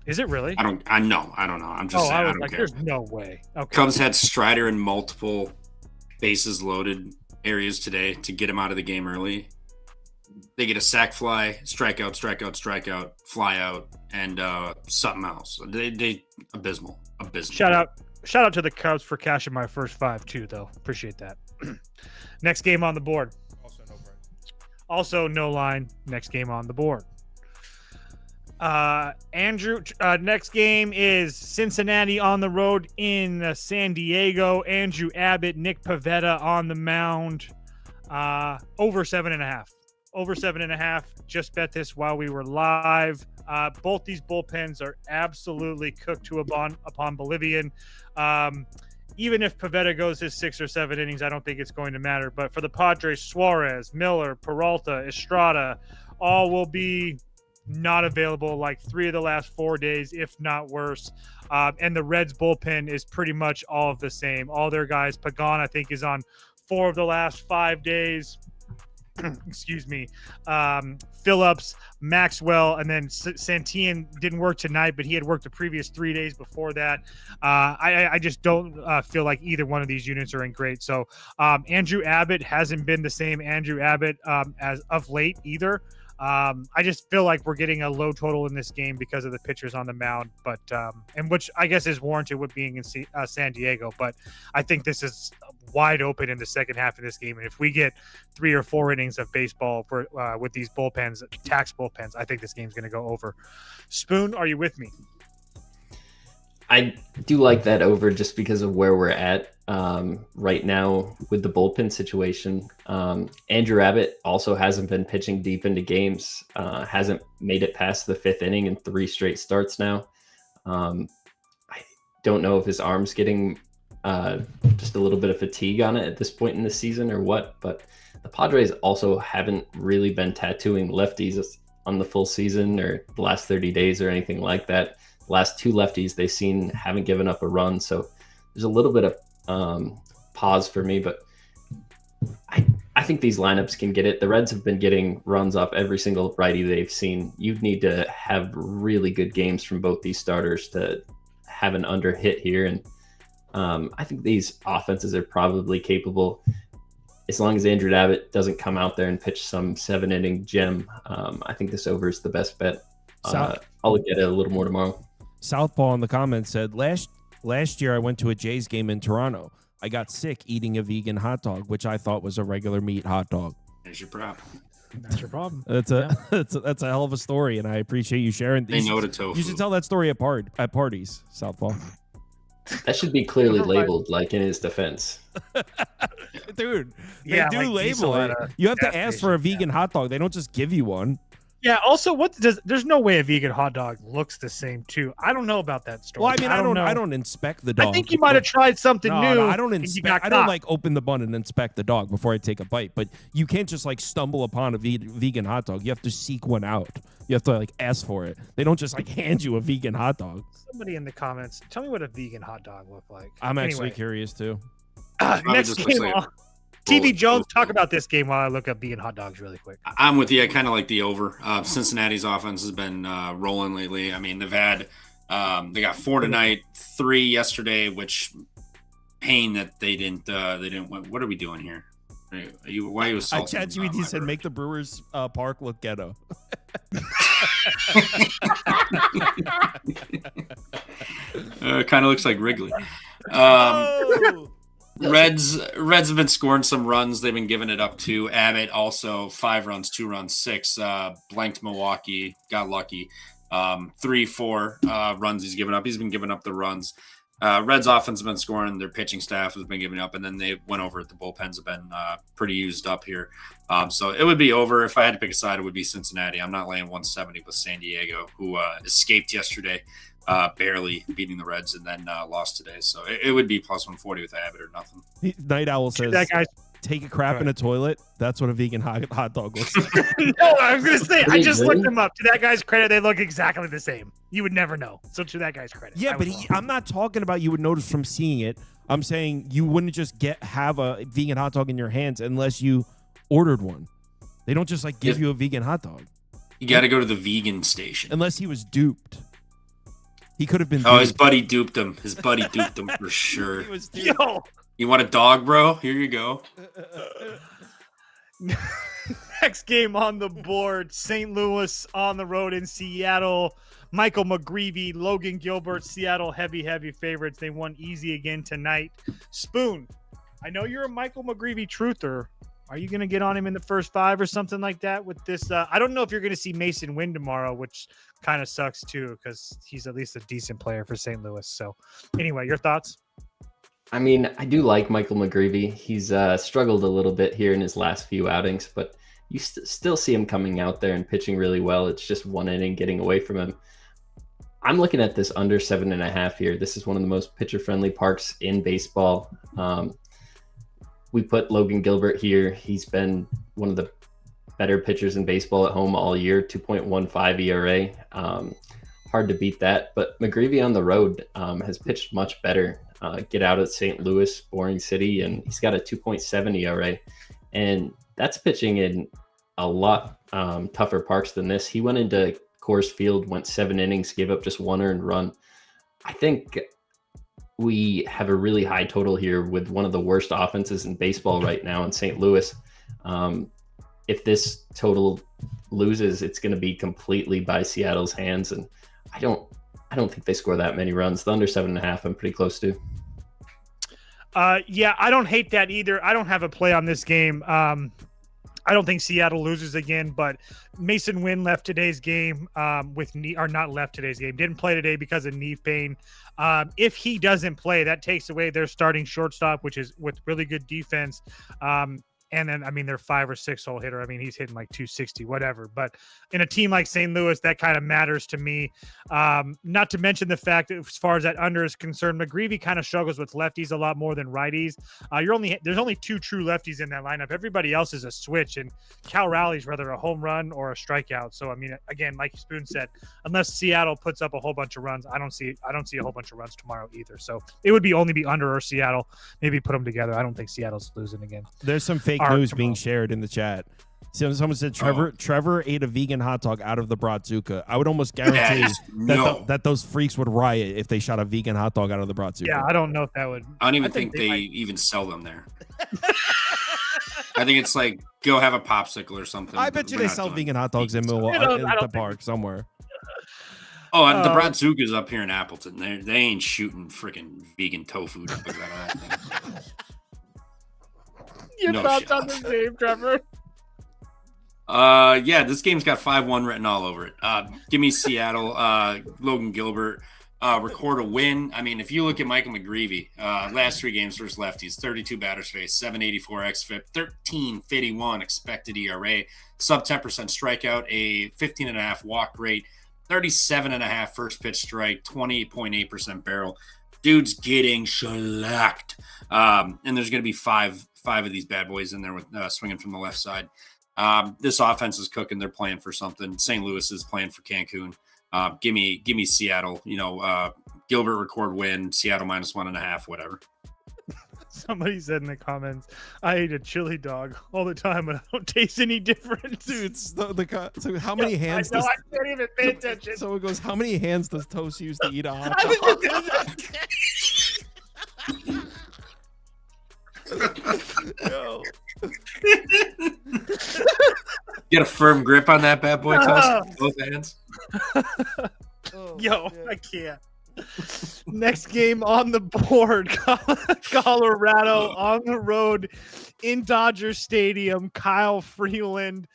Speaker 4: Is it really?
Speaker 5: I don't know. I'm just saying. I don't care.
Speaker 4: There's no way. Okay.
Speaker 5: Cubs had Strider in multiple bases loaded areas today to get him out of the game early. They get a sac fly, strikeout, fly out, and something else. They abysmal.
Speaker 4: Shout out to the Cubs for cashing my first 5 too, though. Appreciate that. Next game on the board. Also no line. Next game on the board. Andrew, next game is Cincinnati on the road in San Diego. Andrew Abbott, Nick Pivetta on the mound. Over 7.5. Over 7.5. Just bet this while we were live. Both these bullpens are absolutely cooked to upon Bolivian. Even if Pivetta goes his 6 or 7 innings, I don't think it's going to matter. But for the Padres, Suarez, Miller, Peralta, Estrada, all will be not available like 3 of the last 4 days, if not worse. And the Reds bullpen is pretty much all of the same. All their guys, Pagan, I think, is on 4 of the last 5 days. Excuse me. Phillips, Maxwell, and then Santillan didn't work tonight, but he had worked the previous 3 days before that. I just don't feel like either one of these units are in great. So Andrew Abbott hasn't been the same Andrew Abbott as of late either. I just feel like we're getting a low total in this game because of the pitchers on the mound, but and which I guess is warranted with being in San Diego. But I think this is wide open in the second half of this game, and if we get 3 or 4 innings of baseball with these bullpens, tax bullpens, I think this game's going to go over. Spoon, are you with me?
Speaker 6: I do like that over just because of where we're at right now with the bullpen situation. Andrew Abbott also hasn't been pitching deep into games, hasn't made it past the 5th inning in 3 straight starts now. I don't know if his arm's getting just a little bit of fatigue on it at this point in the season or what, but The Padres also haven't really been tattooing lefties on the full season or the last 30 days or anything like that. The last 2 lefties they've seen haven't given up a run. So there's a little bit of pause for me, but I think these lineups can get it. The Reds have been getting runs off every single righty they've seen. You'd need to have really good games from both these starters to have an under hit here. And I think these offenses are probably capable, as long as Andrew Abbott doesn't come out there and pitch some 7-inning gem. I think this over is the best bet. I'll look at it a little more tomorrow.
Speaker 1: Southpaw in the comments said, last year I went to a Jays game in Toronto. I got sick eating a vegan hot dog, which I thought was a regular meat hot dog.
Speaker 5: There's your problem.
Speaker 4: That's your problem.
Speaker 1: That's a hell of a story, and I appreciate you sharing.
Speaker 5: They know to tofu.
Speaker 1: You should tell that story at parties, Southpaw.
Speaker 6: That should be clearly labeled, like in his defense.
Speaker 1: Dude, they do label it. You have to ask for a vegan hot dog. They don't just give you one.
Speaker 4: Yeah. Also, there's no way a vegan hot dog looks the same too. I don't know about that story.
Speaker 1: Well, I mean,
Speaker 4: I
Speaker 1: don't inspect the dog.
Speaker 4: I think you might have tried something new.
Speaker 1: No, I don't inspect. I don't like open the bun and inspect the dog before I take a bite. But you can't just like stumble upon a vegan hot dog. You have to seek one out. You have to like ask for it. They don't just like hand you a vegan hot dog.
Speaker 4: Somebody in the comments, tell me what a vegan hot dog looked like.
Speaker 1: I'm actually curious too.
Speaker 4: Next game. TV Jones, talk about this game while I look up vegan hot dogs really quick.
Speaker 5: I'm with you. I kind of like the over. Cincinnati's offense has been rolling lately. I mean, they've had they got 4 tonight, 3 yesterday, which pain that they didn't win. What are we doing here? Why are you assaulting?
Speaker 1: ChatGPT said make the Brewers park look ghetto.
Speaker 5: It kind of looks like Wrigley. Reds have been scoring some runs. They've been giving it up to Abbott. Also 5 runs, 2 runs, 6 blanked Milwaukee. Got lucky. 3-4 runs he's given up. He's been giving up the runs. Reds offense has been scoring. Their pitching staff has been giving up, and then they went over it. The bullpens have been pretty used up here. So it would be over. If I had to pick a side, it would be Cincinnati. I'm not laying 170 with San Diego, who escaped yesterday, barely beating the Reds, and then lost today. So it would be plus 140 with Abbott or nothing.
Speaker 1: Night Owl says,
Speaker 4: that guy's
Speaker 1: take a crap in a toilet. That's what a vegan hot dog looks like.
Speaker 4: No, I was going to say, I just looked them up. To that guy's credit, they look exactly the same. You would never know. So to that guy's credit.
Speaker 1: Yeah, but I'm not talking about you would notice from seeing it. I'm saying you wouldn't just have a vegan hot dog in your hands unless you ordered one. They don't just like give you a vegan hot dog.
Speaker 5: You got to go to the vegan station.
Speaker 1: Unless he was duped. He could have been duped.
Speaker 5: Oh, his buddy duped him. His buddy duped him for sure.
Speaker 1: He was duped.
Speaker 4: Yo.
Speaker 5: You want a dog, bro? Here you go.
Speaker 4: Next game on the board, St. Louis on the road in Seattle. Michael McGreevy, Logan Gilbert, Seattle heavy favorites. They won easy again tonight. Spoon, I know you're a Michael McGreevy truther. Are you going to get on him in the first 5 or something like that with this? I don't know if you're going to see Mason win tomorrow, which kind of sucks too because he's at least a decent player for St. Louis. So anyway, your thoughts?
Speaker 6: I mean, I do like Michael McGreevy. He's struggled a little bit here in his last few outings, but you still see him coming out there and pitching really well. It's just 1 inning getting away from him. I'm looking at this under 7.5 here. This is one of the most pitcher-friendly parks in baseball. We put Logan Gilbert here. He's been one of the better pitchers in baseball at home all year, 2.15 ERA. Hard to beat that. But McGreevy on the road has pitched much better. Get out at St. Louis, boring city, and he's got a 2.7 ERA. And that's pitching in a lot tougher parks than this. He went into Coors Field, went 7 innings, gave up just 1 earned run. I think we have a really high total here with one of the worst offenses in baseball right now in St. Louis. If this total loses, it's going to be completely by Seattle's hands, and I don't think they score that many runs. The under 7.5, I'm pretty close to.
Speaker 4: Yeah, I don't hate that either. I don't have a play on this game. I don't think Seattle loses again, but Mason Wynn left today's game with knee, or not left today's game, didn't play today because of knee pain. If he doesn't play, that takes away their starting shortstop, which is with really good defense. And then, I mean, their 5 or 6 hole hitter, I mean, he's hitting like 260, whatever. But in a team like St. Louis, that kind of matters to me. Not to mention the fact that as far as that under is concerned, McGreevy kind of struggles with lefties a lot more than righties. There's only 2 true lefties in that lineup. Everybody else is a switch, and Cal Rowley's rather a home run or a strikeout. So, I mean, again, like Spoon said, unless Seattle puts up a whole bunch of runs, I don't see a whole bunch of runs tomorrow either. So it would be only be under or Seattle. Maybe put them together. I don't think Seattle's losing again.
Speaker 1: There's some fake news being shared in the chat. So someone said Trevor ate a vegan hot dog out of the Bratzuka. I would almost guarantee that those freaks would riot if they shot a vegan hot dog out of the Bratzuka.
Speaker 4: Yeah, I don't know if that would.
Speaker 5: I don't even think they even sell them there. I think it's like, go have a popsicle or something.
Speaker 1: I bet you they sell vegan hot dogs in Milwaukee, in the park somewhere.
Speaker 5: Oh, the Bratzuka's up here in Appleton. They ain't shooting freaking vegan tofu.
Speaker 4: Your thoughts on this game, Trevor?
Speaker 5: Yeah, this game's got 5-1 written all over it. Give me Seattle. Logan Gilbert record a win. I mean, if you look at Michael McGreevy, last 3 games versus lefties, 32 batters faced, 784 xFIP, 13.51 expected ERA, sub 10% strikeout, a 15.5 walk rate, 37.5 first pitch strike, 28.8% barrel. Dude's getting shellacked. And there's going to be five of these bad boys in there with swinging from the left side. This offense is cooking. They're playing for something. St. Louis is playing for Cancun. Give me Seattle. Gilbert record win. Seattle -1.5. Whatever.
Speaker 4: Somebody said in the comments, "I ate a chili dog all the time, and I don't taste any difference."
Speaker 1: Dude, so how many hands?
Speaker 4: I can't even pay attention.
Speaker 1: So it goes. How many hands does Toast use to eat a hot dog? Yo.
Speaker 5: Get a firm grip on that bad boy, Toast. Both hands.
Speaker 4: I can't. Next game on the board, Colorado on the road in Dodger Stadium. Kyle Freeland,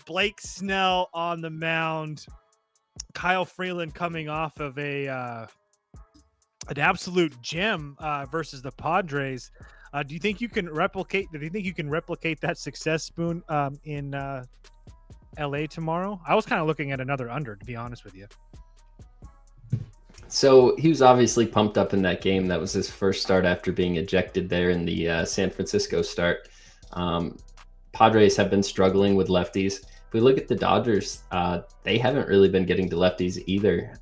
Speaker 4: Blake Snell on the mound. Kyle Freeland coming off of an absolute gem versus the Padres. Do you think you can replicate that success, Spoon, in LA tomorrow? I was kind of looking at another under, to be honest with you.
Speaker 6: So he was obviously pumped up in that game. That was his first start after being ejected there in the San Francisco start. Padres have been struggling with lefties. If we look at the Dodgers, they haven't really been getting to lefties either.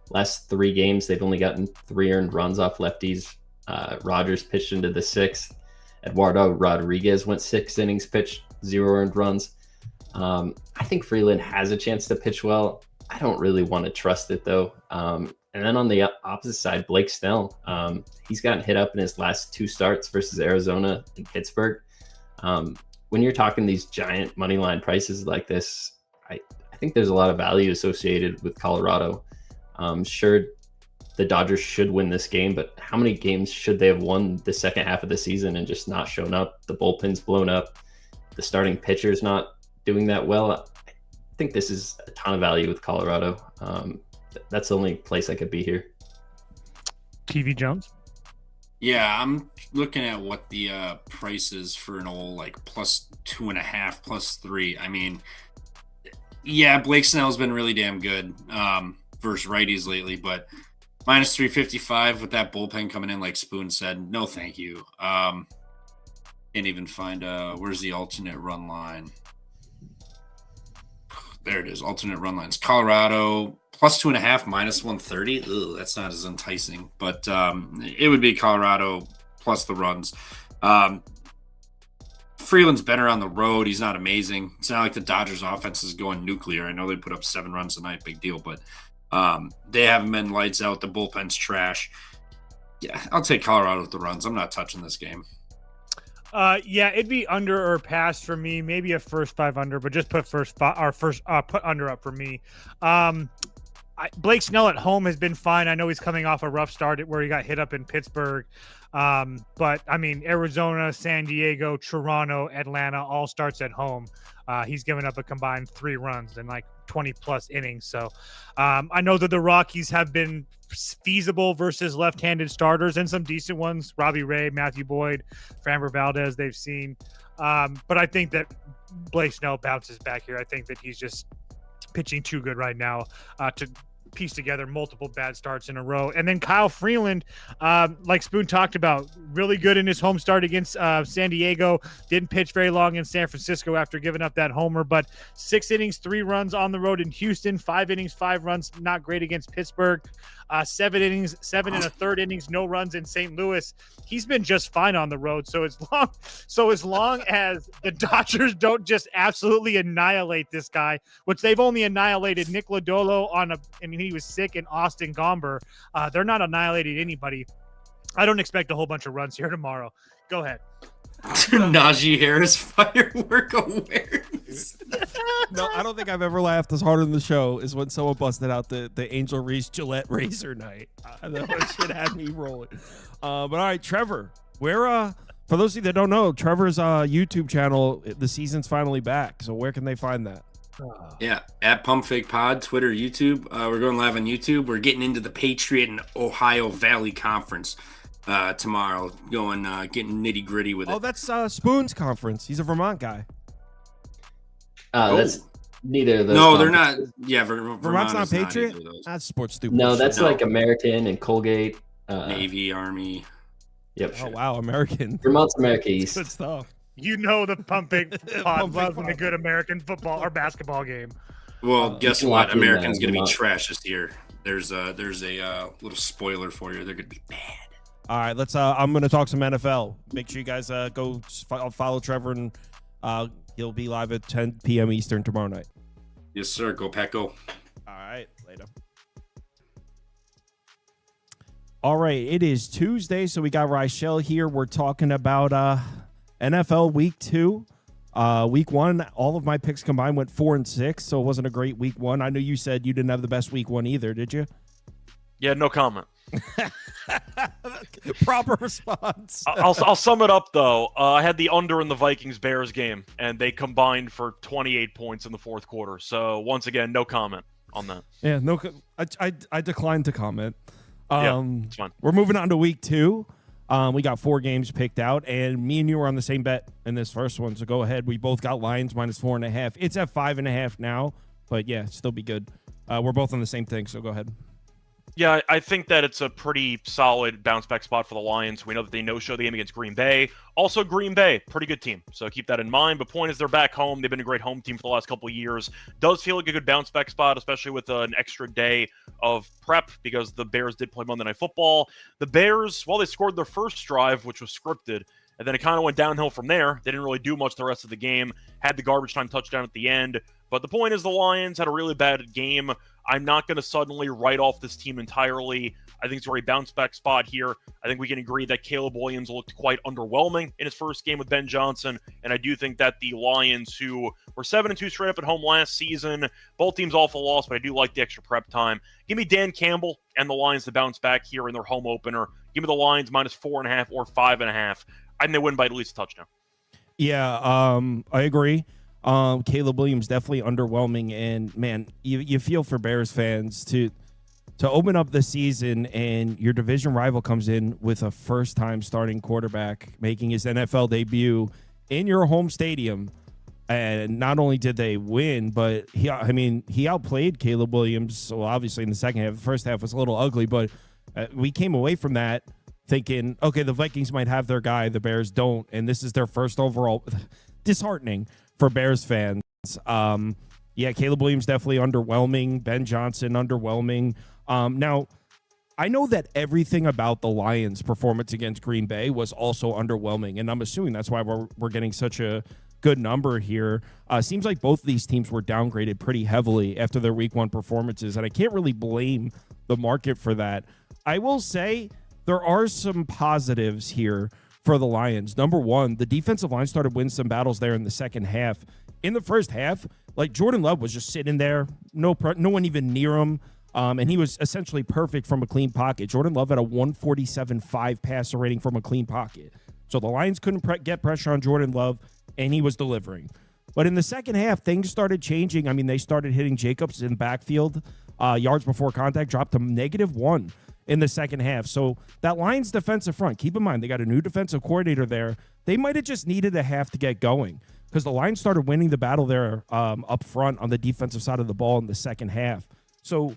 Speaker 6: Last 3 games, they've only gotten 3 earned runs off lefties. Rogers pitched into the 6th. Eduardo Rodriguez went 6 innings pitched, 0 earned runs. I think Freeland has a chance to pitch well. I don't really want to trust it, though. And then on the opposite side, Blake Snell, he's gotten hit up in his last 2 starts versus Arizona and Pittsburgh. When you're talking these giant money line prices like this, I think there's a lot of value associated with Colorado. Sure, the Dodgers should win this game, but how many games should they have won the second half of the season and just not shown up? The bullpen's blown up. The starting pitcher's not doing that well. I think this is a ton of value with Colorado. That's the only place I could be here.
Speaker 4: TV Jones?
Speaker 5: Yeah, I'm looking at what the price is for an old like +2.5, +3. I mean, yeah, Blake Snell's been really damn good versus righties lately, but -355 with that bullpen coming in, like Spoon said, no thank you. Can't even find where's the alternate run line? There it is, alternate run lines. Colorado +2.5, -130. Ugh, that's not as enticing, but it would be Colorado plus the runs. Freeland's better on the road. He's not amazing. It's not like the Dodgers offense is going nuclear. I know they put up 7 runs tonight, big deal, but they haven't been lights out. The bullpen's trash. Yeah, I'll take Colorado with the runs. I'm not touching this game.
Speaker 4: Yeah, it'd be under or pass for me. Maybe a first 5 under, but just put put under up for me. Blake Snell at home has been fine. I know he's coming off a rough start where he got hit up in Pittsburgh. But I mean, Arizona, San Diego, Toronto, Atlanta all starts at home. He's given up a combined 3 runs in like 20 plus innings. So I know that the Rockies have been feasible versus left-handed starters and some decent ones. Robbie Ray, Matthew Boyd, Framber Valdez, they've seen. But I think that Blake Snell bounces back here. I think that he's just pitching too good right now to piece together multiple bad starts in a row. And then Kyle Freeland, like Spoon talked about, really good in his home start against San Diego. Didn't pitch very long in San Francisco after giving up that homer, but 6 innings, 3 runs on the road in Houston, 5 innings, 5 runs, not great against Pittsburgh. 7 innings, 7 1/3 innings, no runs in St. Louis. He's been just fine on the road. So as long as the Dodgers don't just absolutely annihilate this guy, which they've only annihilated Nick Lodolo he was sick, and Austin Gomber, they're not annihilating anybody. I don't expect a whole bunch of runs here tomorrow. Go ahead.
Speaker 5: Najee Harris firework awareness.
Speaker 1: No, I don't think I've ever laughed as hard on the show as when someone busted out the Angel Reese Gillette razor night. That shit had me rolling. But all right, Trevor, where for those of you that don't know, Trevor's YouTube channel, the season's finally back. So where can they find that?
Speaker 5: Yeah, at Pump Fake Pod, Twitter, YouTube. We're going live on YouTube. We're getting into the Patriot and Ohio Valley Conference tomorrow. Getting nitty gritty with it.
Speaker 1: Oh, that's Spoon's conference. He's a Vermont guy.
Speaker 6: That's neither of those.
Speaker 5: No, they're not. Yeah,
Speaker 1: Vermont's not Patriot. That's sports stupid.
Speaker 6: No, that's like American and Colgate.
Speaker 5: Navy, Army.
Speaker 6: Yep.
Speaker 1: Oh wow, American.
Speaker 6: Vermont's America East.
Speaker 1: Good stuff.
Speaker 4: You know the Pump Fake Pod loving a good American football or basketball game.
Speaker 5: Well, guess what? American's going to be
Speaker 6: Vermont.
Speaker 5: trash this year. There's a little spoiler for you. They're going to be bad.
Speaker 1: All right, let's. I'm going to talk some NFL. Make sure you guys go follow Trevor, and he'll be live at 10 p.m. Eastern tomorrow night.
Speaker 5: Yes, sir. Go Pack, go.
Speaker 1: All right, later. All right, it is Tuesday, so we got Rachel here. We're talking about NFL Week 2. Week 1, all of my picks combined went 4-6, so it wasn't a great Week 1. I know you said you didn't have the best Week 1 either, did you?
Speaker 7: Yeah, no comment.
Speaker 1: Proper response.
Speaker 7: I'll sum it up, though. I had the under in the Vikings-Bears game, and they combined for 28 points in the fourth quarter. So, once again, no comment on that.
Speaker 1: Yeah, no. I declined to comment.
Speaker 7: Yeah, it's fine.
Speaker 1: We're moving on to Week 2. We got 4 games picked out, and me and you were on the same bet in this first one, so go ahead. We both got Lions -4.5. It's at 5.5 now, but yeah, still be good. We're both on the same thing, so go ahead.
Speaker 7: Yeah, I think that it's a pretty solid bounce-back spot for the Lions. We know that they no-show the game against Green Bay. Also, Green Bay, pretty good team, so keep that in mind. But point is, they're back home. They've been a great home team for the last couple of years. Does feel like a good bounce-back spot, especially with an extra day of prep because the Bears did play Monday Night Football. The Bears, well, they scored their first drive, which was scripted, and then it kind of went downhill from there. They didn't really do much the rest of the game. Had the garbage time touchdown at the end. But the point is the Lions had a really bad game. I'm not going to suddenly write off this team entirely. I think it's a very bounce-back spot here. I think we can agree that Caleb Williams looked quite underwhelming in his first game with Ben Johnson, and I do think that the Lions, who were 7-2 straight up at home last season, both teams awful loss, but I do like the extra prep time. Give me Dan Campbell and the Lions to bounce back here in their home opener. Give me the Lions -4.5 or 5.5. I think they win by at least a touchdown.
Speaker 1: Yeah, I agree. Caleb Williams definitely underwhelming, and man, you feel for Bears fans to open up the season and your division rival comes in with a first-time starting quarterback making his NFL debut in your home stadium, and not only did they win, but he outplayed Caleb Williams. So obviously in the second half, the first half was a little ugly, but we came away from that thinking, okay, the Vikings might have their guy, the Bears don't, and this is their first overall. Disheartening for Bears fans. Yeah, Caleb Williams definitely underwhelming. Ben Johnson underwhelming. Now, I know that everything about the Lions' performance against Green Bay was also underwhelming, and I'm assuming that's why we're getting such a good number here. Seems like both of these teams were downgraded pretty heavily after their Week 1 performances, and I can't really blame the market for that. I will say there are some positives here for the Lions. Number one, the defensive line started winning some battles there in the second half. In the first half, like Jordan Love was just sitting there, no one even near him. And he was essentially perfect from a clean pocket. Jordan Love had a 147.5 passer rating from a clean pocket. So the Lions couldn't get pressure on Jordan Love, and he was delivering. But in the second half, things started changing. I mean, they started hitting Jacobs in the backfield. Yards before contact dropped to -1 in the second half. So that Lions defensive front, keep in mind, they got a new defensive coordinator there. They might have just needed a half to get going because the Lions started winning the battle there up front on the defensive side of the ball in the second half. So,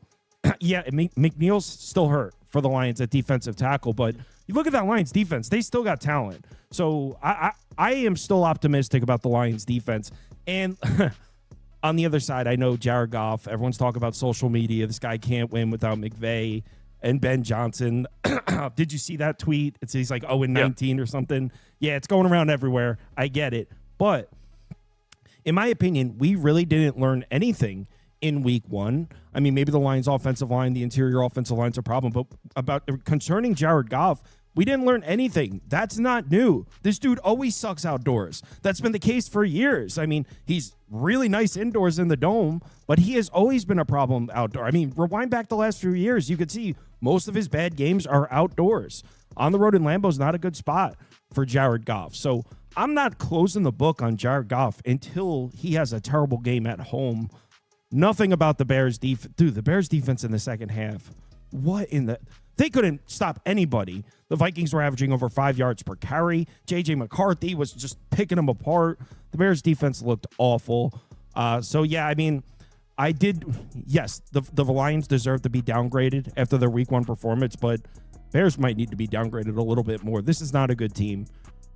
Speaker 1: yeah, McNeil's still hurt for the Lions at defensive tackle, but you look at that Lions defense, they still got talent. So I am still optimistic about the Lions defense. And on the other side, I know Jared Goff, everyone's talking about social media. This guy can't win without McVay and Ben Johnson. Did you see that tweet? He's like 0-19 or something. Yeah, it's going around everywhere. I get it. But in my opinion, we really didn't learn anything in week 1. I mean, maybe the Lions offensive line, the interior offensive line's a problem, but concerning Jared Goff, we didn't learn anything. That's not new. This dude always sucks outdoors. That's been the case for years. I mean, he's really nice indoors in the dome, but he has always been a problem outdoor. I mean, rewind back the last few years, you could see most of his bad games are outdoors. On the road in Lambeau's not a good spot for Jared Goff. So I'm not closing the book on Jared Goff until he has a terrible game at home. Nothing about the Bears defense. Dude, the Bears defense in the second half. What in the... They couldn't stop anybody. The Vikings were averaging over 5 yards per carry. J.J. McCarthy was just picking them apart. The Bears defense looked awful. So, yeah, I mean, yes, the Lions deserve to be downgraded after their week 1 performance, but Bears might need to be downgraded a little bit more. This is not a good team.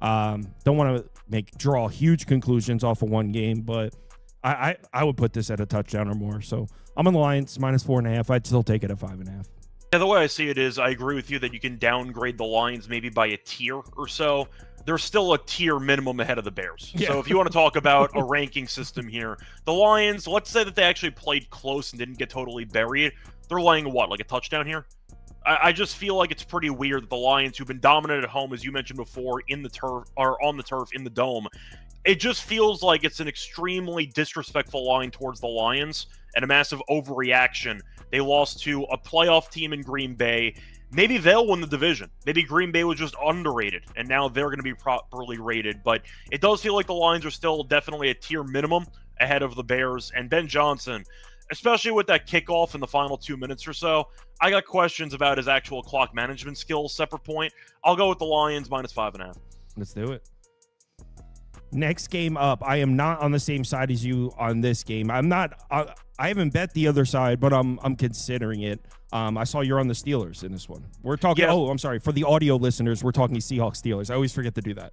Speaker 1: Don't want to draw huge conclusions off of one game, but I would put this at a touchdown or more. So I'm on the Lions, -4.5. I'd still take it at 5.5.
Speaker 7: Yeah, the way I see it is I agree with you that you can downgrade the Lions maybe by a tier or so. There's still a tier minimum ahead of the Bears. Yeah. So if you want to talk about a ranking system here, the Lions, let's say that they actually played close and didn't get totally buried. They're laying what, like a touchdown here? I just feel like it's pretty weird that the Lions, who've been dominant at home, as you mentioned before, in the turf or on the turf in the dome, it just feels like it's an extremely disrespectful line towards the Lions and a massive overreaction. They lost to a playoff team in Green Bay. Maybe they'll win the division. Maybe Green Bay was just underrated, and now they're going to be properly rated. But it does feel like the Lions are still definitely a tier minimum ahead of the Bears. And Ben Johnson, especially with that kickoff in the final 2 minutes or so, I got questions about his actual clock management skills, separate point. I'll go with the Lions -5.5.
Speaker 1: Let's do it. Next game up, I am not on the same side as you on this game. I'm not. I haven't bet the other side, but I'm considering it. I saw you're on the Steelers in this one. We're talking. Yeah. Oh, I'm sorry for the audio listeners. We're talking Seahawks Steelers. I always forget to do that.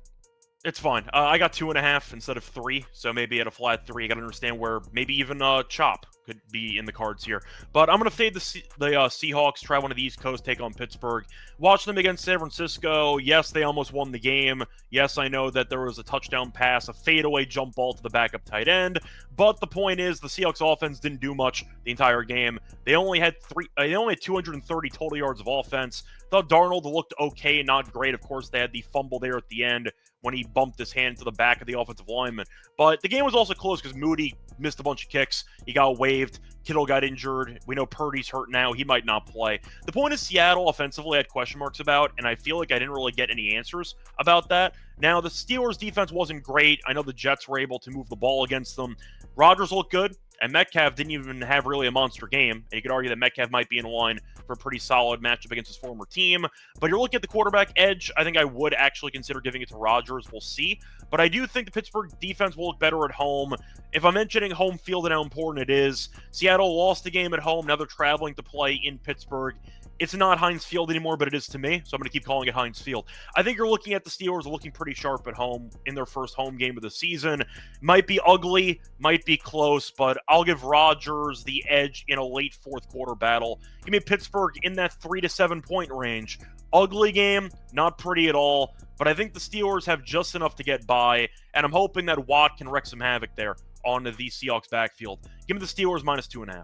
Speaker 7: It's fine. I got 2.5 instead of 3, so maybe at a flat 3, you got to understand where maybe even chop could be in the cards here. But I'm going to fade the Seahawks, travel to the East Coast, take on Pittsburgh. Watch them against San Francisco. Yes, they almost won the game. Yes, I know that there was a touchdown pass, a fadeaway jump ball to the backup tight end. But the point is, the Seahawks offense didn't do much the entire game. They only had 230 total yards of offense. Thought Darnold looked okay, not great. Of course, they had the fumble there at the end when he bumped his hand to the back of the offensive lineman. But the game was also close because Moody missed a bunch of kicks. He got waived. Kittle got injured. We know Purdy's hurt now. He might not play. The point is Seattle offensively I had question marks about, and I feel like I didn't really get any answers about that. Now, the Steelers' defense wasn't great. I know the Jets were able to move the ball against them. Rodgers looked good, and Metcalf didn't even have really a monster game. And you could argue that Metcalf might be in line for a pretty solid matchup against his former team. But you're looking at the quarterback edge. I think I would actually consider giving it to Rodgers. We'll see. But I do think the Pittsburgh defense will look better at home. If I'm mentioning home field and how important it is, Seattle lost the game at home. Now they're traveling to play in Pittsburgh. It's not Heinz Field anymore, but it is to me, so I'm going to keep calling it Heinz Field. I think you're looking at the Steelers looking pretty sharp at home in their first home game of the season. Might be ugly, might be close, but I'll give Rodgers the edge in a late fourth quarter battle. Give me Pittsburgh in that 3 to 7 point range. Ugly game, not pretty at all, but I think the Steelers have just enough to get by, and I'm hoping that Watt can wreak some havoc there on the Seahawks backfield. Give me the Steelers -2.5.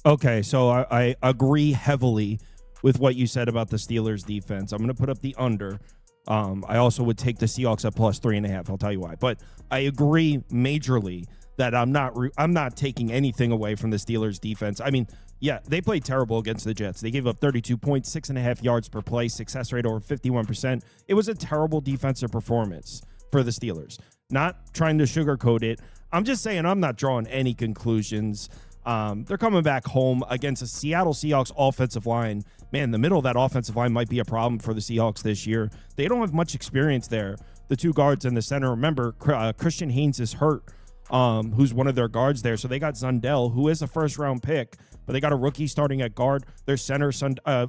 Speaker 1: Okay, so I agree heavily with what you said about the Steelers defense. I'm going to put up the under. I also would take the Seahawks at +3.5. I'll tell you why. But I agree majorly that I'm not taking anything away from the Steelers defense. I mean, yeah, they played terrible against the Jets. They gave up 32 points, 6.5 yards per play, success rate over 51%. It was a terrible defensive performance for the Steelers. Not trying to sugarcoat it. I'm just saying I'm not drawing any conclusions. They're coming back home against a Seattle Seahawks offensive line. Man, the middle of that offensive line might be a problem for the Seahawks this year. They don't have much experience there. The two guards in the center, remember, Christian Haynes is hurt, who's one of their guards there. So they got Zundell, who is a first-round pick, but they got a rookie starting at guard. Their center, I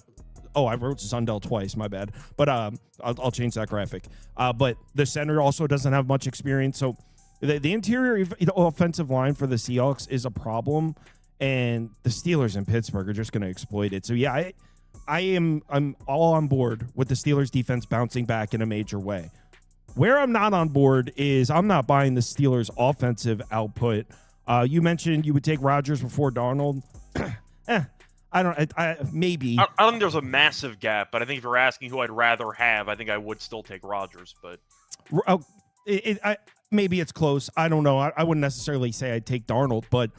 Speaker 1: wrote Zundell twice, my bad. But I'll change that graphic. But the center also doesn't have much experience. So the interior offensive line for the Seahawks is a problem, and the Steelers in Pittsburgh are just going to exploit it. So, yeah, I'm all on board with the Steelers defense bouncing back in a major way. Where I'm not on board is I'm not buying the Steelers offensive output. You mentioned you would take Rodgers before Darnold. Maybe.
Speaker 7: I don't think there's a massive gap, but I think if you're asking who I'd rather have, I think I would still take Rodgers. But
Speaker 1: maybe it's close. I don't know. I wouldn't necessarily say I'd take Darnold, but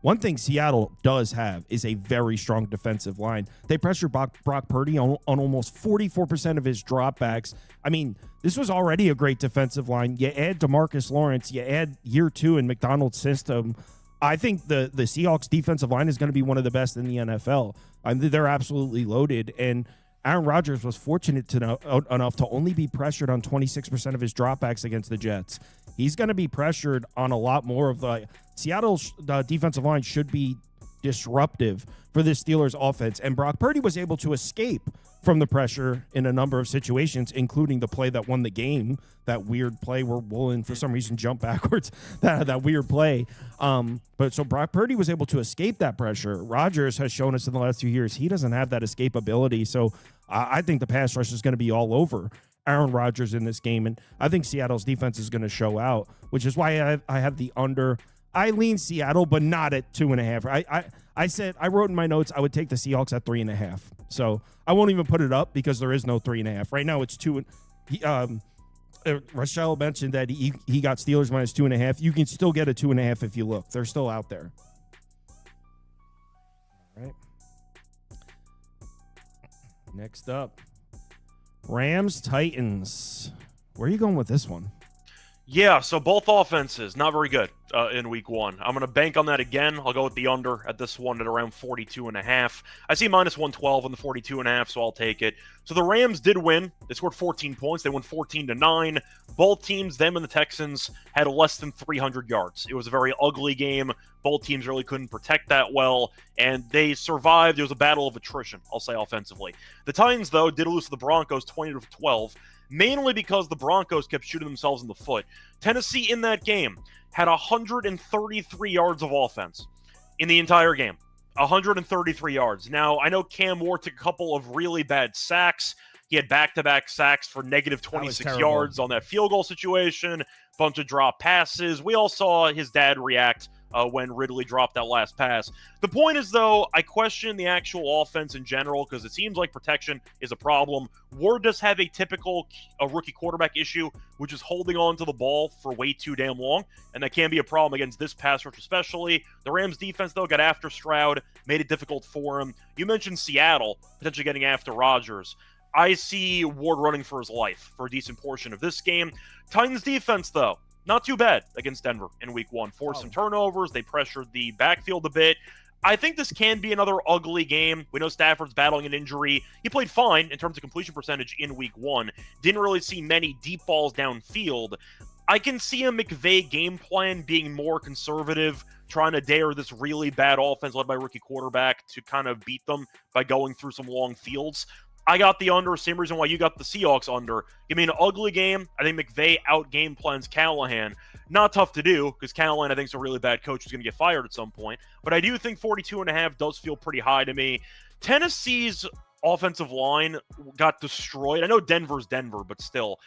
Speaker 1: one thing Seattle does have is a very strong defensive line. They pressure Brock Purdy on almost 44% of his dropbacks. I mean, this was already a great defensive line. You add DeMarcus Lawrence, you add year 2 in McDonald's system. I think the Seahawks defensive line is going to be one of the best in the NFL. They're absolutely loaded, and Aaron Rodgers was fortunate enough to only be pressured on 26% of his dropbacks against the Jets. He's going to be pressured on a lot more of the Seattle's defensive line should be disruptive for the Steelers offense. And Brock Purdy was able to escape from the pressure in a number of situations, including the play that won the game, that weird play where Woolen, for some reason, jumped backwards, that weird play. But so Brock Purdy was able to escape that pressure. Rodgers has shown us in the last few years he doesn't have that escapability. So I think the pass rush is going to be all over Aaron Rodgers in this game, and I think Seattle's defense is going to show out, which is why I have the under. I lean Seattle, but not at 2.5. I said, I wrote in my notes I would take the Seahawks at 3.5. So I won't even put it up because there is no 3.5. Right now it's 2. Rochelle mentioned that he got Steelers minus 2.5. You can still get a 2.5 if you look. They're still out there. All right. Next up, Rams Titans. Where are you going with this one?
Speaker 7: Yeah, so both offenses, not very good in week 1. I'm going to bank on that again. I'll go with the under at this one at around 42.5. I see minus 112 on the 42.5, so I'll take it. So the Rams did win. They scored 14 points. They won 14-9. Both teams, them and the Texans, had less than 300 yards. It was a very ugly game. Both teams really couldn't protect that well, and they survived. It was a battle of attrition, I'll say, offensively. The Titans, though, did lose to the Broncos 20-12. Mainly because the Broncos kept shooting themselves in the foot. Tennessee in that game had 133 yards of offense in the entire game. 133 yards. Now, I know Cam Ward took a couple of really bad sacks. He had back-to-back sacks for negative 26 yards on that field goal situation. Bunch of drop passes. We all saw his dad react when Ridley dropped that last pass. The point is, though, I question the actual offense in general because it seems like protection is a problem. Ward does have a typical rookie quarterback issue, which is holding on to the ball for way too damn long, and that can be a problem against this pass rush especially. The Rams defense, though, got after Stroud, made it difficult for him. You mentioned Seattle potentially getting after Rodgers. I see Ward running for his life for a decent portion of this game. Titans defense, though, not too bad against Denver in week 1. Forced some turnovers. They pressured the backfield a bit. I think this can be another ugly game. We know Stafford's battling an injury. He played fine in terms of completion percentage in week 1. Didn't really see many deep balls downfield. I can see a McVay game plan being more conservative, trying to dare this really bad offense led by rookie quarterback to kind of beat them by going through some long fields. I got the under, same reason why you got the Seahawks under. Give me an ugly game. I think McVay out-game plans Callahan. Not tough to do, because Callahan, I think, is a really bad coach who's going to get fired at some point. But I do think 42.5 does feel pretty high to me. Tennessee's offensive line got destroyed. I know Denver's Denver, but still.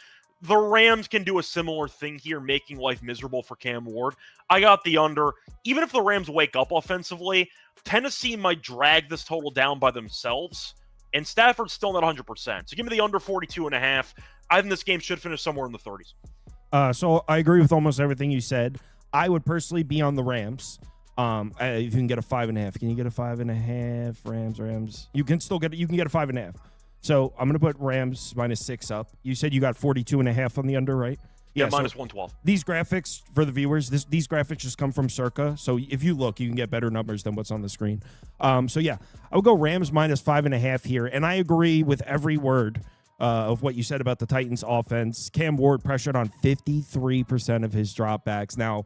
Speaker 7: The Rams can do a similar thing here, making life miserable for Cam Ward. I got the under. Even if the Rams wake up offensively, Tennessee might drag this total down by themselves. And Stafford's still not 100%. So give me the under 42.5. I think this game should finish somewhere in the 30s.
Speaker 1: So I agree with almost everything you said. I would personally be on the Rams. If you can get a 5.5, can you get a 5.5? Rams. You can still get it. You can get a 5.5. So I'm gonna put Rams -6 up. You said you got 42.5 on the under, right?
Speaker 7: Yeah,
Speaker 1: so
Speaker 7: -112.
Speaker 1: These graphics for the viewers, these graphics just come from Circa. So if you look, you can get better numbers than what's on the screen. So yeah, I would go Rams -5.5 here, and I agree with every word of what you said about the Titans offense. Cam Ward pressured on 53% of his dropbacks. Now,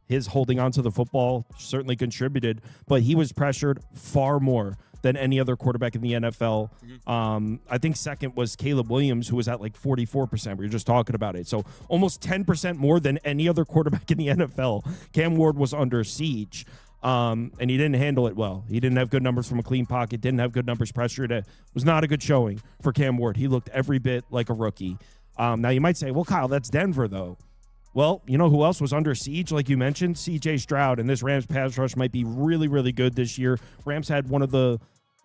Speaker 1: his holding on to the football certainly contributed, but he was pressured far more than any other quarterback in the NFL. I think second was Caleb Williams, who was at like 44%. We were just talking about it. So almost 10% more than any other quarterback in the NFL. Cam Ward was under siege, and he didn't handle it well. He didn't have good numbers from a clean pocket, didn't have good numbers pressured. It was not a good showing for Cam Ward. He looked every bit like a rookie. Now you might say, well, Kyle, that's Denver, though. Well, you know who else was under siege, like you mentioned? C.J. Stroud, and this Rams pass rush might be really, really good this year. Rams had one of the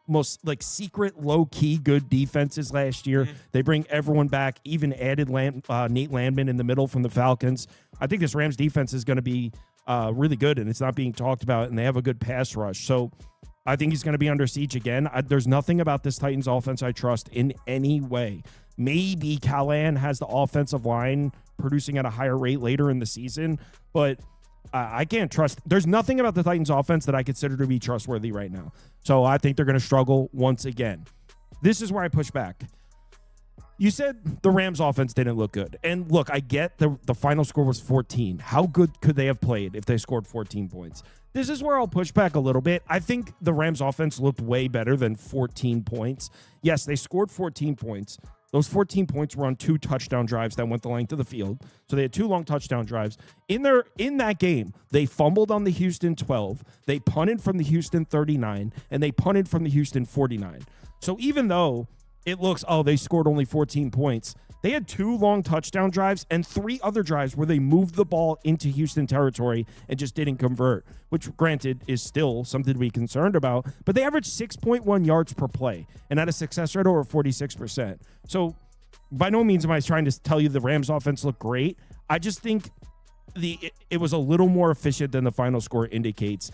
Speaker 1: most like secret, low-key good defenses last year. They bring everyone back, even added Nate Landman in the middle from the Falcons. I think this Rams defense is going to be really good, and it's not being talked about, and they have a good pass rush. So I think he's going to be under siege again. There's nothing about this Titans offense I trust in any way. Maybe Callahan has the offensive line producing at a higher rate later in the season, but I can't trust. There's nothing about the Titans offense that I consider to be trustworthy right now. So I think they're going to struggle once again. This is where I push back. You said the Rams offense didn't look good. And look, I get the final score was 14. How good could they have played if they scored 14 points? This is where I'll push back a little bit. I think the Rams offense looked way better than 14 points. Yes, they scored 14 points. Those 14 points were on 2 touchdown drives that went the length of the field. So they had 2 long touchdown drives. In that game, they fumbled on the Houston 12, they punted from the Houston 39, and they punted from the Houston 49. So even though it looks, they scored only 14 points, they had 2 long touchdown drives and 3 other drives where they moved the ball into Houston territory and just didn't convert, which granted is still something to be concerned about, but they averaged 6.1 yards per play and had a success rate over 46%. So by no means am I trying to tell you the Rams offense looked great. I just think it was a little more efficient than the final score indicates.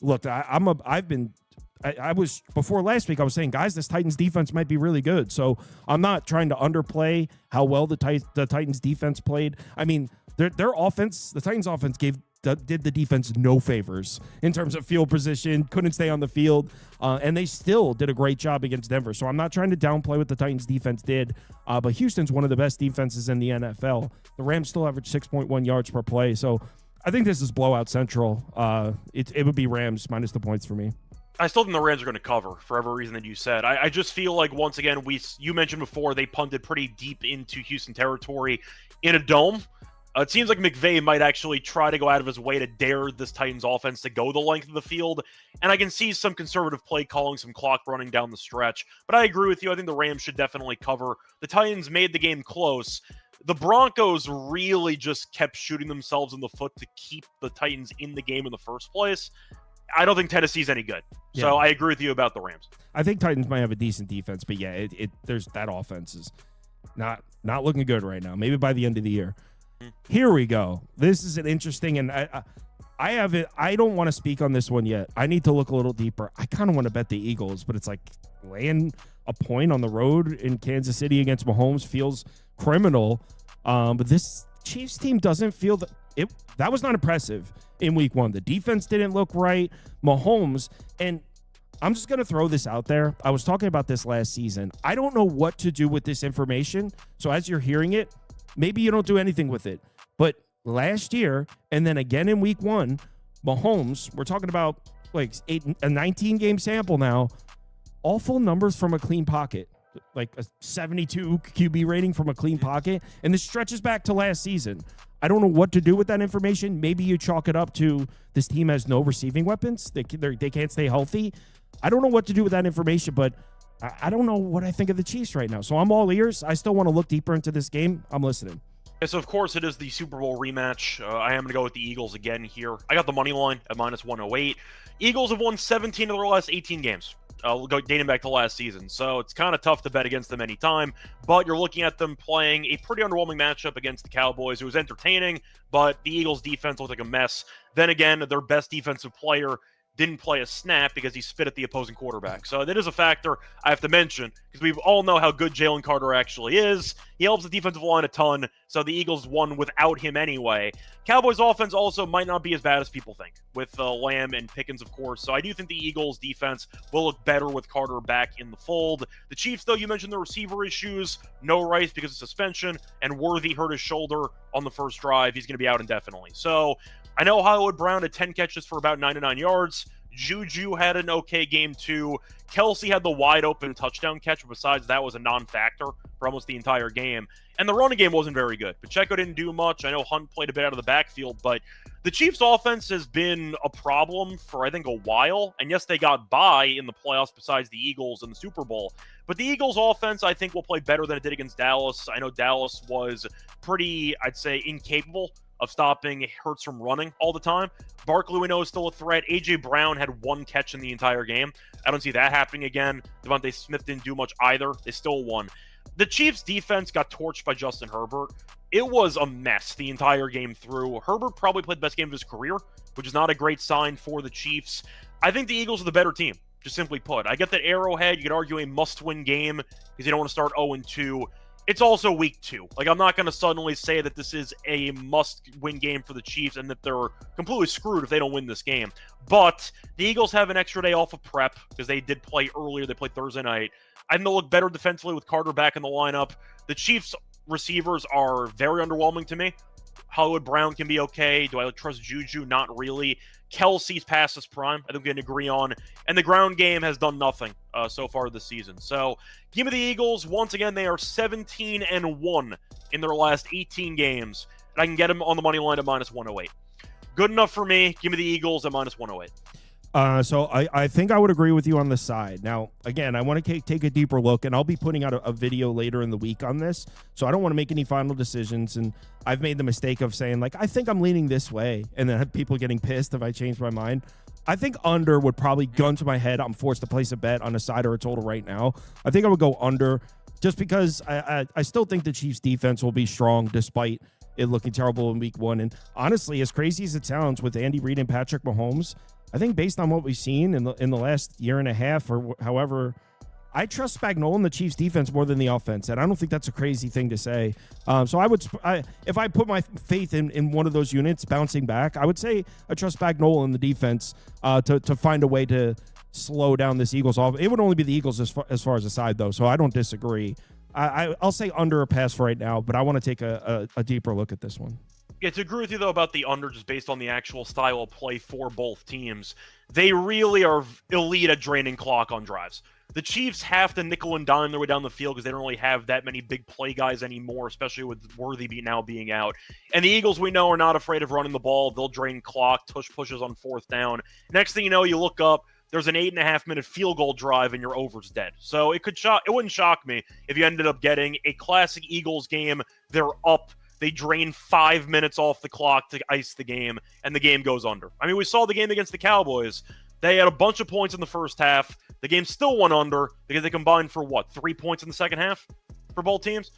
Speaker 1: Look, I was before last week, I was saying, guys, this Titans defense might be really good. So I'm not trying to underplay how well the Titans defense played. I mean, their offense, the Titans offense did the defense no favors in terms of field position, couldn't stay on the field, and they still did a great job against Denver. So I'm not trying to downplay what the Titans defense did, but Houston's one of the best defenses in the NFL. The Rams still average 6.1 yards per play. So I think this is blowout central. It would be Rams minus the points for me.
Speaker 7: I still think the Rams are going to cover for every reason that you said. I just feel like, once again, you mentioned before, they punted pretty deep into Houston territory in a dome. It seems like McVay might actually try to go out of his way to dare this Titans offense to go the length of the field, and I can see some conservative play calling, some clock running down the stretch. But I agree with you. I think the Rams should definitely cover. The Titans made the game close. The Broncos really just kept shooting themselves in the foot to keep the Titans in the game in the first place. I don't think Tennessee's any good. Yeah. So I agree with you about the Rams.
Speaker 1: I think Titans might have a decent defense, but yeah, there's that offense is not looking good right now. Maybe by the end of the year. Here we go. This is an interesting, and I have it. I don't want to speak on this one yet. I need to look a little deeper. I kind of want to bet the Eagles, but it's like laying a point on the road in Kansas City against Mahomes feels criminal. But this Chiefs team doesn't feel that was not impressive in week 1. The defense didn't look right. Mahomes, and I'm just going to throw this out there. I was talking about this last season. I don't know what to do with this information. So as you're hearing it, maybe you don't do anything with it. But last year, and then again in week 1, Mahomes, we're talking about like a 19-game sample now, awful numbers from a clean pocket, like a 72 QB rating from a clean pocket. And this stretches back to last season. I don't know what to do with that information. Maybe you chalk it up to this team has no receiving weapons. They can't stay healthy. I don't know what to do with that information, but I don't know what I think of the Chiefs right now. So I'm all ears. I still want to look deeper into this game. I'm listening.
Speaker 7: Yeah, so of course it is the Super Bowl rematch. I am going to go with the Eagles again here. I got the money line at -108. Eagles have won 17 of their last 18 games. dating back to last season. So it's kind of tough to bet against them anytime. But you're looking at them playing a pretty underwhelming matchup against the Cowboys. It was entertaining, but the Eagles' defense looked like a mess. Then again, their best defensive player didn't play a snap because he spit at the opposing quarterback. So that is a factor I have to mention because we all know how good Jalen Carter actually is. He helps the defensive line a ton, so the Eagles won without him anyway. Cowboys offense also might not be as bad as people think with Lamb and Pickens, of course. So I do think the Eagles defense will look better with Carter back in the fold. The Chiefs, though, you mentioned the receiver issues. No Rice because of suspension, and Worthy hurt his shoulder on the first drive. He's going to be out indefinitely. So I know Hollywood Brown had 10 catches for about 99 yards. Juju had an okay game too. Kelsey had the wide open touchdown catch, but besides that was a non-factor for almost the entire game. And the running game wasn't very good. Pacheco didn't do much. I know Hunt played a bit out of the backfield, but the Chiefs' offense has been a problem for, I think, a while. And yes, they got by in the playoffs besides the Eagles in the Super Bowl. But the Eagles' offense, I think, will play better than it did against Dallas. I know Dallas was pretty, I'd say, incapable of stopping Hurts from running all the time. Barkley, we know, is still a threat. A.J. Brown had one catch in the entire game. I don't see that happening again. Devontae Smith didn't do much either. They still won. The Chiefs' defense got torched by Justin Herbert. It was a mess the entire game through. Herbert probably played the best game of his career, which is not a great sign for the Chiefs. I think the Eagles are the better team, just simply put. I get that Arrowhead, you could argue a must-win game because you don't want to start 0-2. It's also week 2. Like, I'm not going to suddenly say that this is a must-win game for the Chiefs and that they're completely screwed if they don't win this game. But the Eagles have an extra day off of prep because they did play earlier. They played Thursday night. I think they'll look better defensively with Carter back in the lineup. The Chiefs' receivers are very underwhelming to me. Hollywood Brown can be okay. Do I trust Juju? Not really. Kelsey's past his prime, I think we can agree on. And the ground game has done nothing so far this season. So give me the Eagles. Once again, they are 17-1 in their last 18 games. And I can get them on the money line at -108. Good enough for me. Give me the Eagles at -108.
Speaker 1: So I think I would agree with you on the side. Now, again, I want to take a deeper look, and I'll be putting out a video later in the week on this. So I don't want to make any final decisions. And I've made the mistake of saying, like, I think I'm leaning this way, and then have people getting pissed if I change my mind. I think under would probably gun to my head. I'm forced to place a bet on a side or a total right now. I think I would go under just because I still think the Chiefs defense will be strong despite it looking terrible in week 1. And honestly, as crazy as it sounds with Andy Reid and Patrick Mahomes, I think based on what we've seen in the last year and a half or however, I trust Spagnuolo and the Chiefs defense more than the offense. And I don't think that's a crazy thing to say. So if I put my faith in one of those units bouncing back, I would say I trust Spagnuolo in the defense to find a way to slow down this Eagles offense. It would only be the Eagles as far as a side, though. So I don't disagree. I'll say under a pass for right now, but I want to take a deeper look at this one.
Speaker 7: Yeah, to agree with you, though, about the under, just based on the actual style of play for both teams, they really are elite at draining clock on drives. The Chiefs have to nickel and dime their way down the field because they don't really have that many big play guys anymore, especially with Worthy now being out. And the Eagles, we know, are not afraid of running the ball. They'll drain clock, tush pushes on 4th down. Next thing you know, you look up, there's an 8.5-minute field goal drive and your over's dead. So it wouldn't shock me if you ended up getting a classic Eagles game. They're up. They drain 5 minutes off the clock to ice the game, and the game goes under. I mean, we saw the game against the Cowboys. They had a bunch of points in the first half. The game still went under because they combined for, 3 points in the second half for both teams?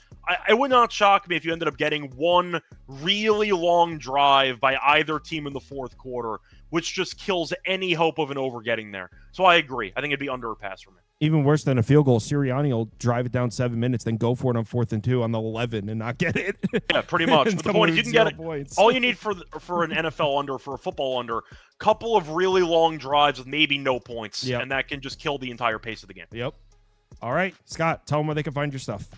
Speaker 7: It would not shock me if you ended up getting one really long drive by either team in the fourth quarter, which just kills any hope of an over getting there. So I agree. I think it'd be under a pass for me.
Speaker 1: Even worse than a field goal, Sirianni will drive it down 7 minutes, then go for it on 4th and 2 on the 11 and not get it.
Speaker 7: Yeah, pretty much. But the point is, you can get it.
Speaker 1: Points.
Speaker 7: All you need for an NFL under, for a football under, couple of really long drives with maybe no points, and that can just kill the entire pace of the game.
Speaker 1: Yep. All right, Scott, tell them where they can find your stuff.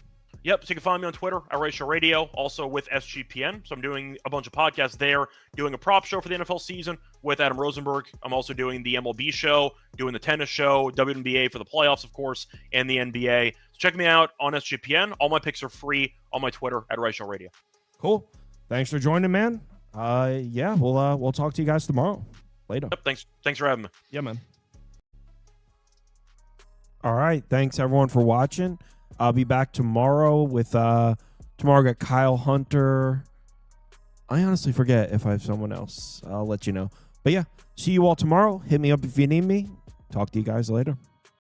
Speaker 7: Yep, so you can find me on Twitter, @Ratio Radio, also with SGPN. So I'm doing a bunch of podcasts there, doing a prop show for the NFL season with Adam Rosenberg. I'm also doing the MLB show, doing the tennis show, WNBA for the playoffs, of course, and the NBA. So check me out on SGPN. All my picks are free on my Twitter, @Ratio Radio.
Speaker 1: Cool. Thanks for joining, man. We'll talk to you guys tomorrow. Later.
Speaker 7: Yep, thanks for having me.
Speaker 1: Yeah, man. All right, thanks everyone for watching. I'll be back tomorrow with tomorrow I got Kyle Hunter. I honestly forget if I have someone else. I'll let you know. But yeah, see you all tomorrow. Hit me up if you need me. Talk to you guys later.